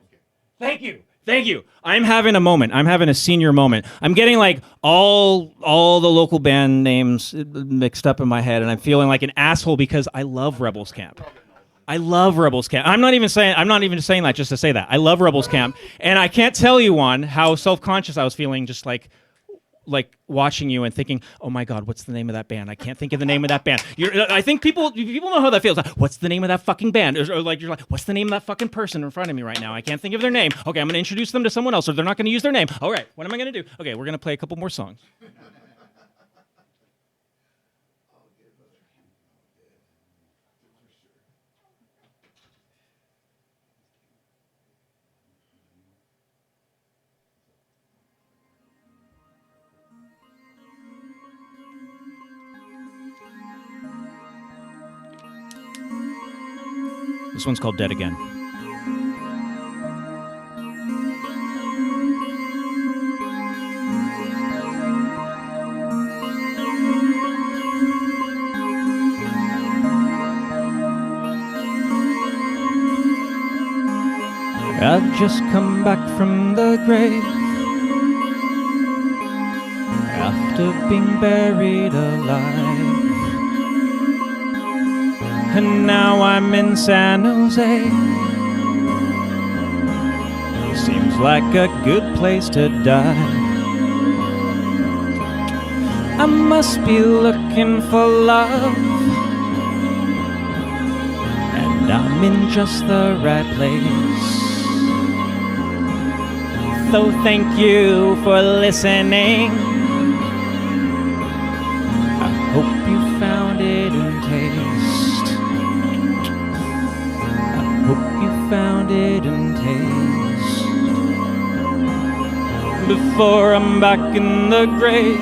Thank you. I'm having a moment. I'm having a senior moment. I'm getting like all the local band names mixed up in my head, and I'm feeling like an asshole because I love Rebels Camp. I love Rebels Camp. I'm not even saying that just to say that. I love Rebels Camp, and I can't tell you, Juan, how self-conscious I was feeling just like watching you and thinking, oh my God, what's the name of that band? I can't think of the name of that band. I think people know how that feels. Like, what's the name of that fucking band? Or like you're like, what's the name of that fucking person in front of me right now? I can't think of their name. Okay, I'm going to introduce them to someone else, or they're not going to use their name. All right, what am I going to do? Okay, we're going to play a couple more songs. This one's called Dead Again. I've just come back from the grave after being buried alive. And now I'm in San Jose. Seems like a good place to die. I must be looking for love, and I'm in just the right place. So thank you for listening. I hope you found it in taste. I hope you found it in taste. Before I'm back in the grave,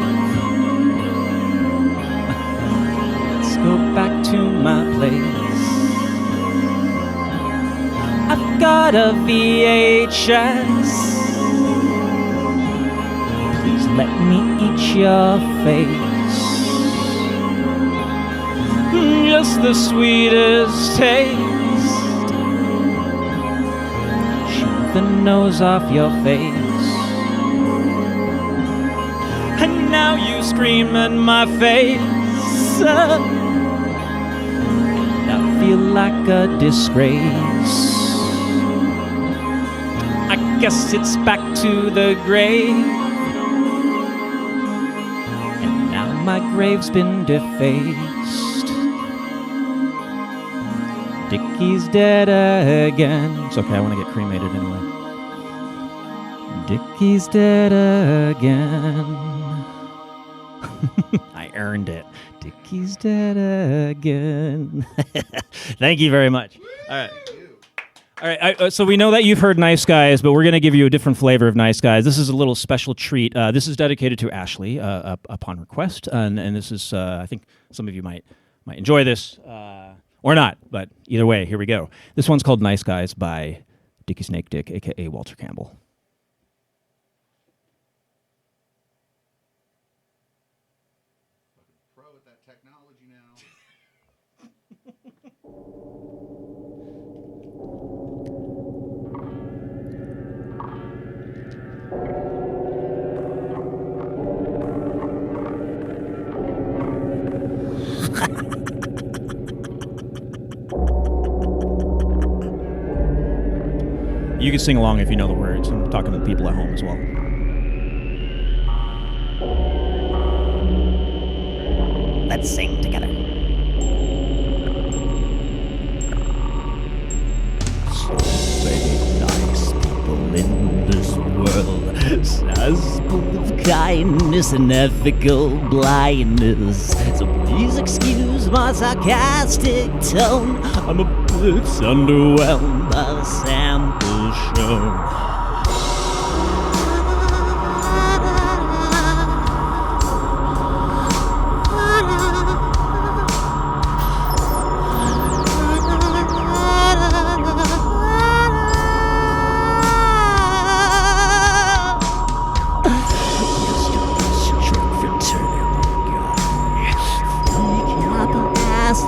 let's go back to my place. I've got a VHS. Please let me eat your face. Just the sweetest taste. Shoot the nose off your face. And now you scream in my face. And I feel like a disgrace. I guess it's back to the grave. And now my grave's been defaced. Dickie's dead again. It's okay, I want to get cremated anyway. Dickie's dead again. I earned it. Dickie's dead again. Thank you very much. All right. All right. So we know that you've heard Nice Guys, but we're going to give you a different flavor of Nice Guys. This is a little special treat. This is dedicated to Ashley upon request, and this is I think some of you might enjoy this or not, but either way, here we go. This one's called Nice Guys by Dickie Snake Dick, a.k.a. Walter Campbell. Pro with that technology now. You can sing along if you know the words. I'm talking to the people at home as well. Let's sing together. So many nice people in this world, such full of kindness and ethical blindness. So please excuse my sarcastic tone. I'm a bit underwhelmed by the sample show.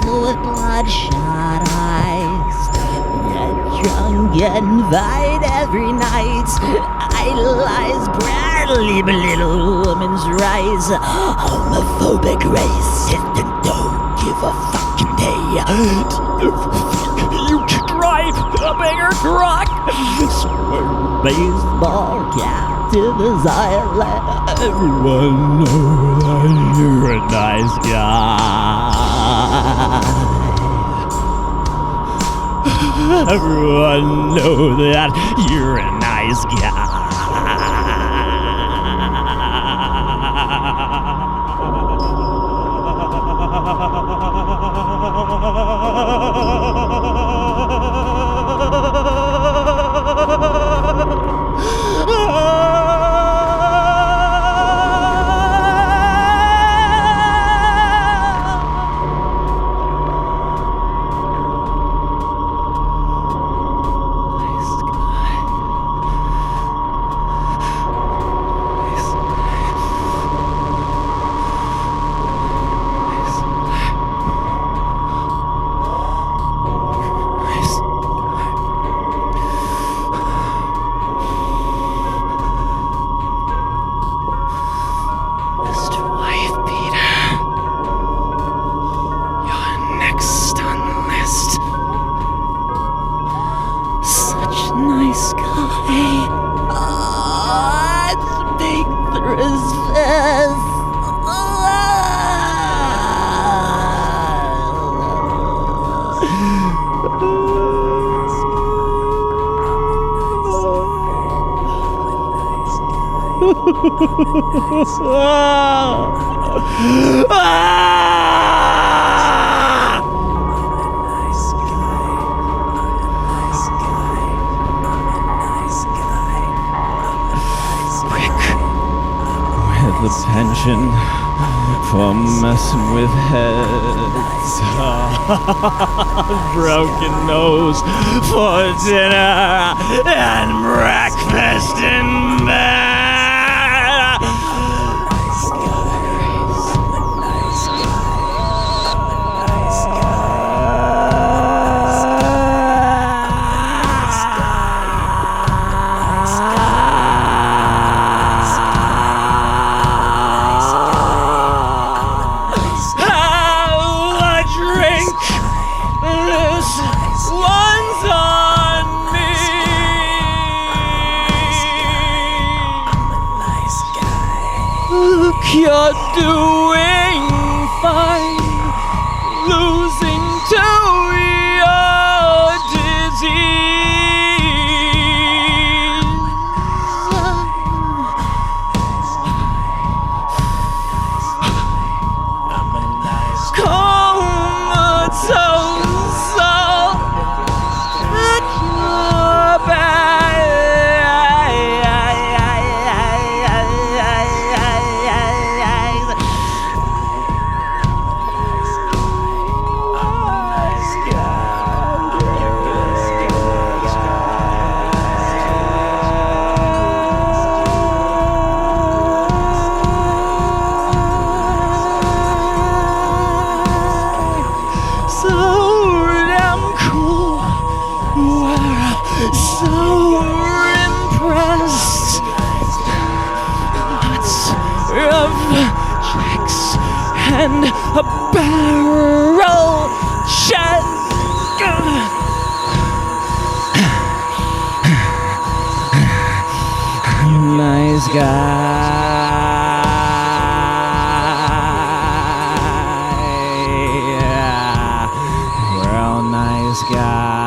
With bloodshot eyes, get drunk and fight every night. Idolize, proudly belittle women's rights. Homophobic, racist, and don't give a fucking day. You can drive a bigger truck. Swear baseball cap to desire. Let everyone know that you're a nice guy. Everyone know that you're a nice guy. With the pension for messing with heads. Broken nose for dinner and breakfast in bed. You're doing fine, losing to your disease. I'm a nice comatose at your back. And a barrel check. Nice guy. Real nice guys.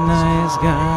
Nice guy.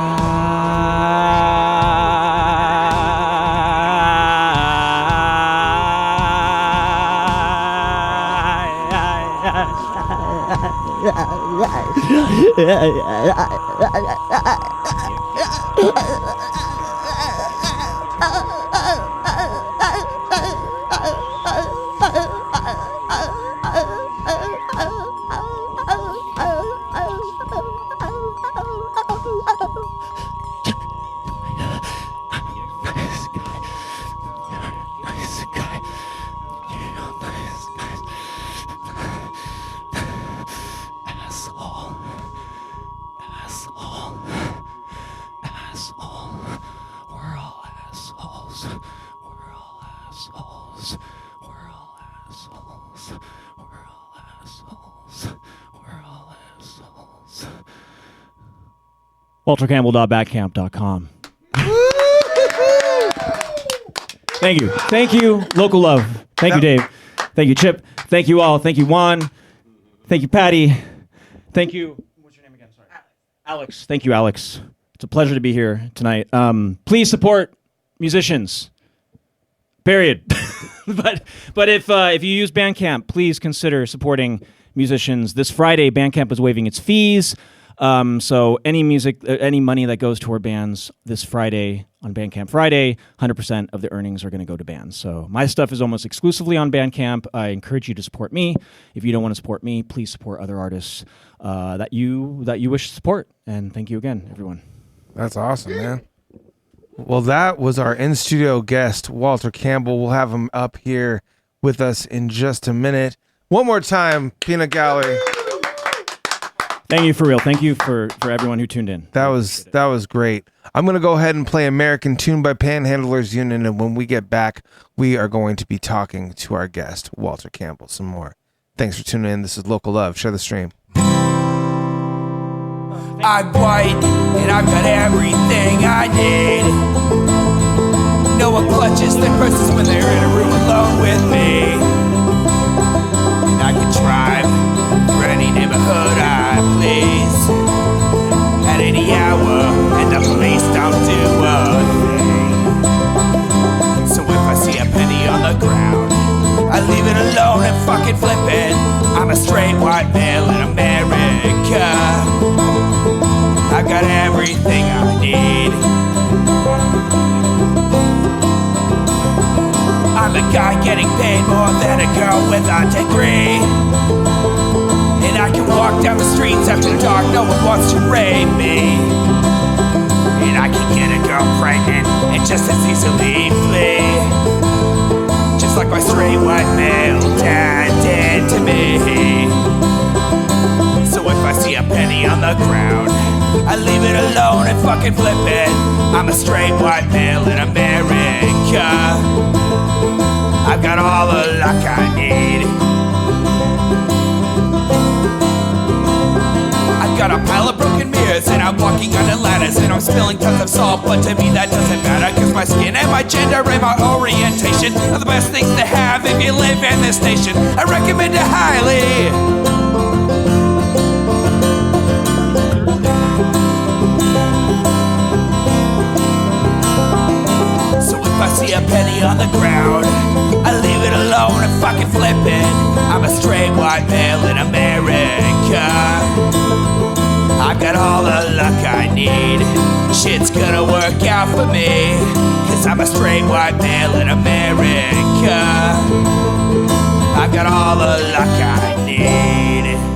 WalterCampbell.bandcamp.com. Thank you. Thank you, Local Love. Thank you, Dave. Thank you, Chip. Thank you all. Thank you, Juan. Thank you, Patty. Thank you. What's your name again? Sorry. Alex. Thank you, Alex. It's a pleasure to be here tonight. Please support musicians. Period. but if you use Bandcamp, please consider supporting musicians. This Friday, Bandcamp is waiving its fees. So any money that goes toward bands this Friday on Bandcamp Friday, 100% of the earnings are going to go to bands. So my stuff is almost exclusively on Bandcamp. I encourage you to support me. If you don't want to support me, please support other artists that you wish to support. And thank you again, everyone. That's awesome, man. Well, that was our in-studio guest, Walter Campbell. We'll have him up here with us in just a minute. One more time, Peanut Gallery. Thank you, for real. Thank you for everyone who tuned in. That was great. I'm going to go ahead and play American Tune by Panhandlers Union, and when we get back, we are going to be talking to our guest, Walter Campbell, some more. Thanks for tuning in. This is Local Love. Share the stream. I'm white, and I've got everything I need. No one clutches their purses when they're in a room alone with me. And I can drive for any neighborhood alone and fucking flippin'. I'm a straight white male in America. I've got everything I need. I'm a guy getting paid more than a girl with a degree. And I can walk down the streets after dark, no one wants to rape me. And I can get a girl pregnant and just as easily flee. Just like my straight white male dad did to me. So if I see a penny on the ground, I leave it alone and fucking flip it. I'm a straight white male in America. I've got all the luck I need. I've got a pile of broken mirrors and I'm walking under ladders and I'm spilling tons of salt, but to me that doesn't matter, cause my skin and my gender and my orientation are the best things to have if you live in this nation. I recommend it highly. So if I see a penny on the ground, I leave it alone and fucking flip it. I'm a straight white male in America. I've got all the luck I need. Shit's gonna work out for me, cause I'm a straight white male in America. I've got all the luck I need.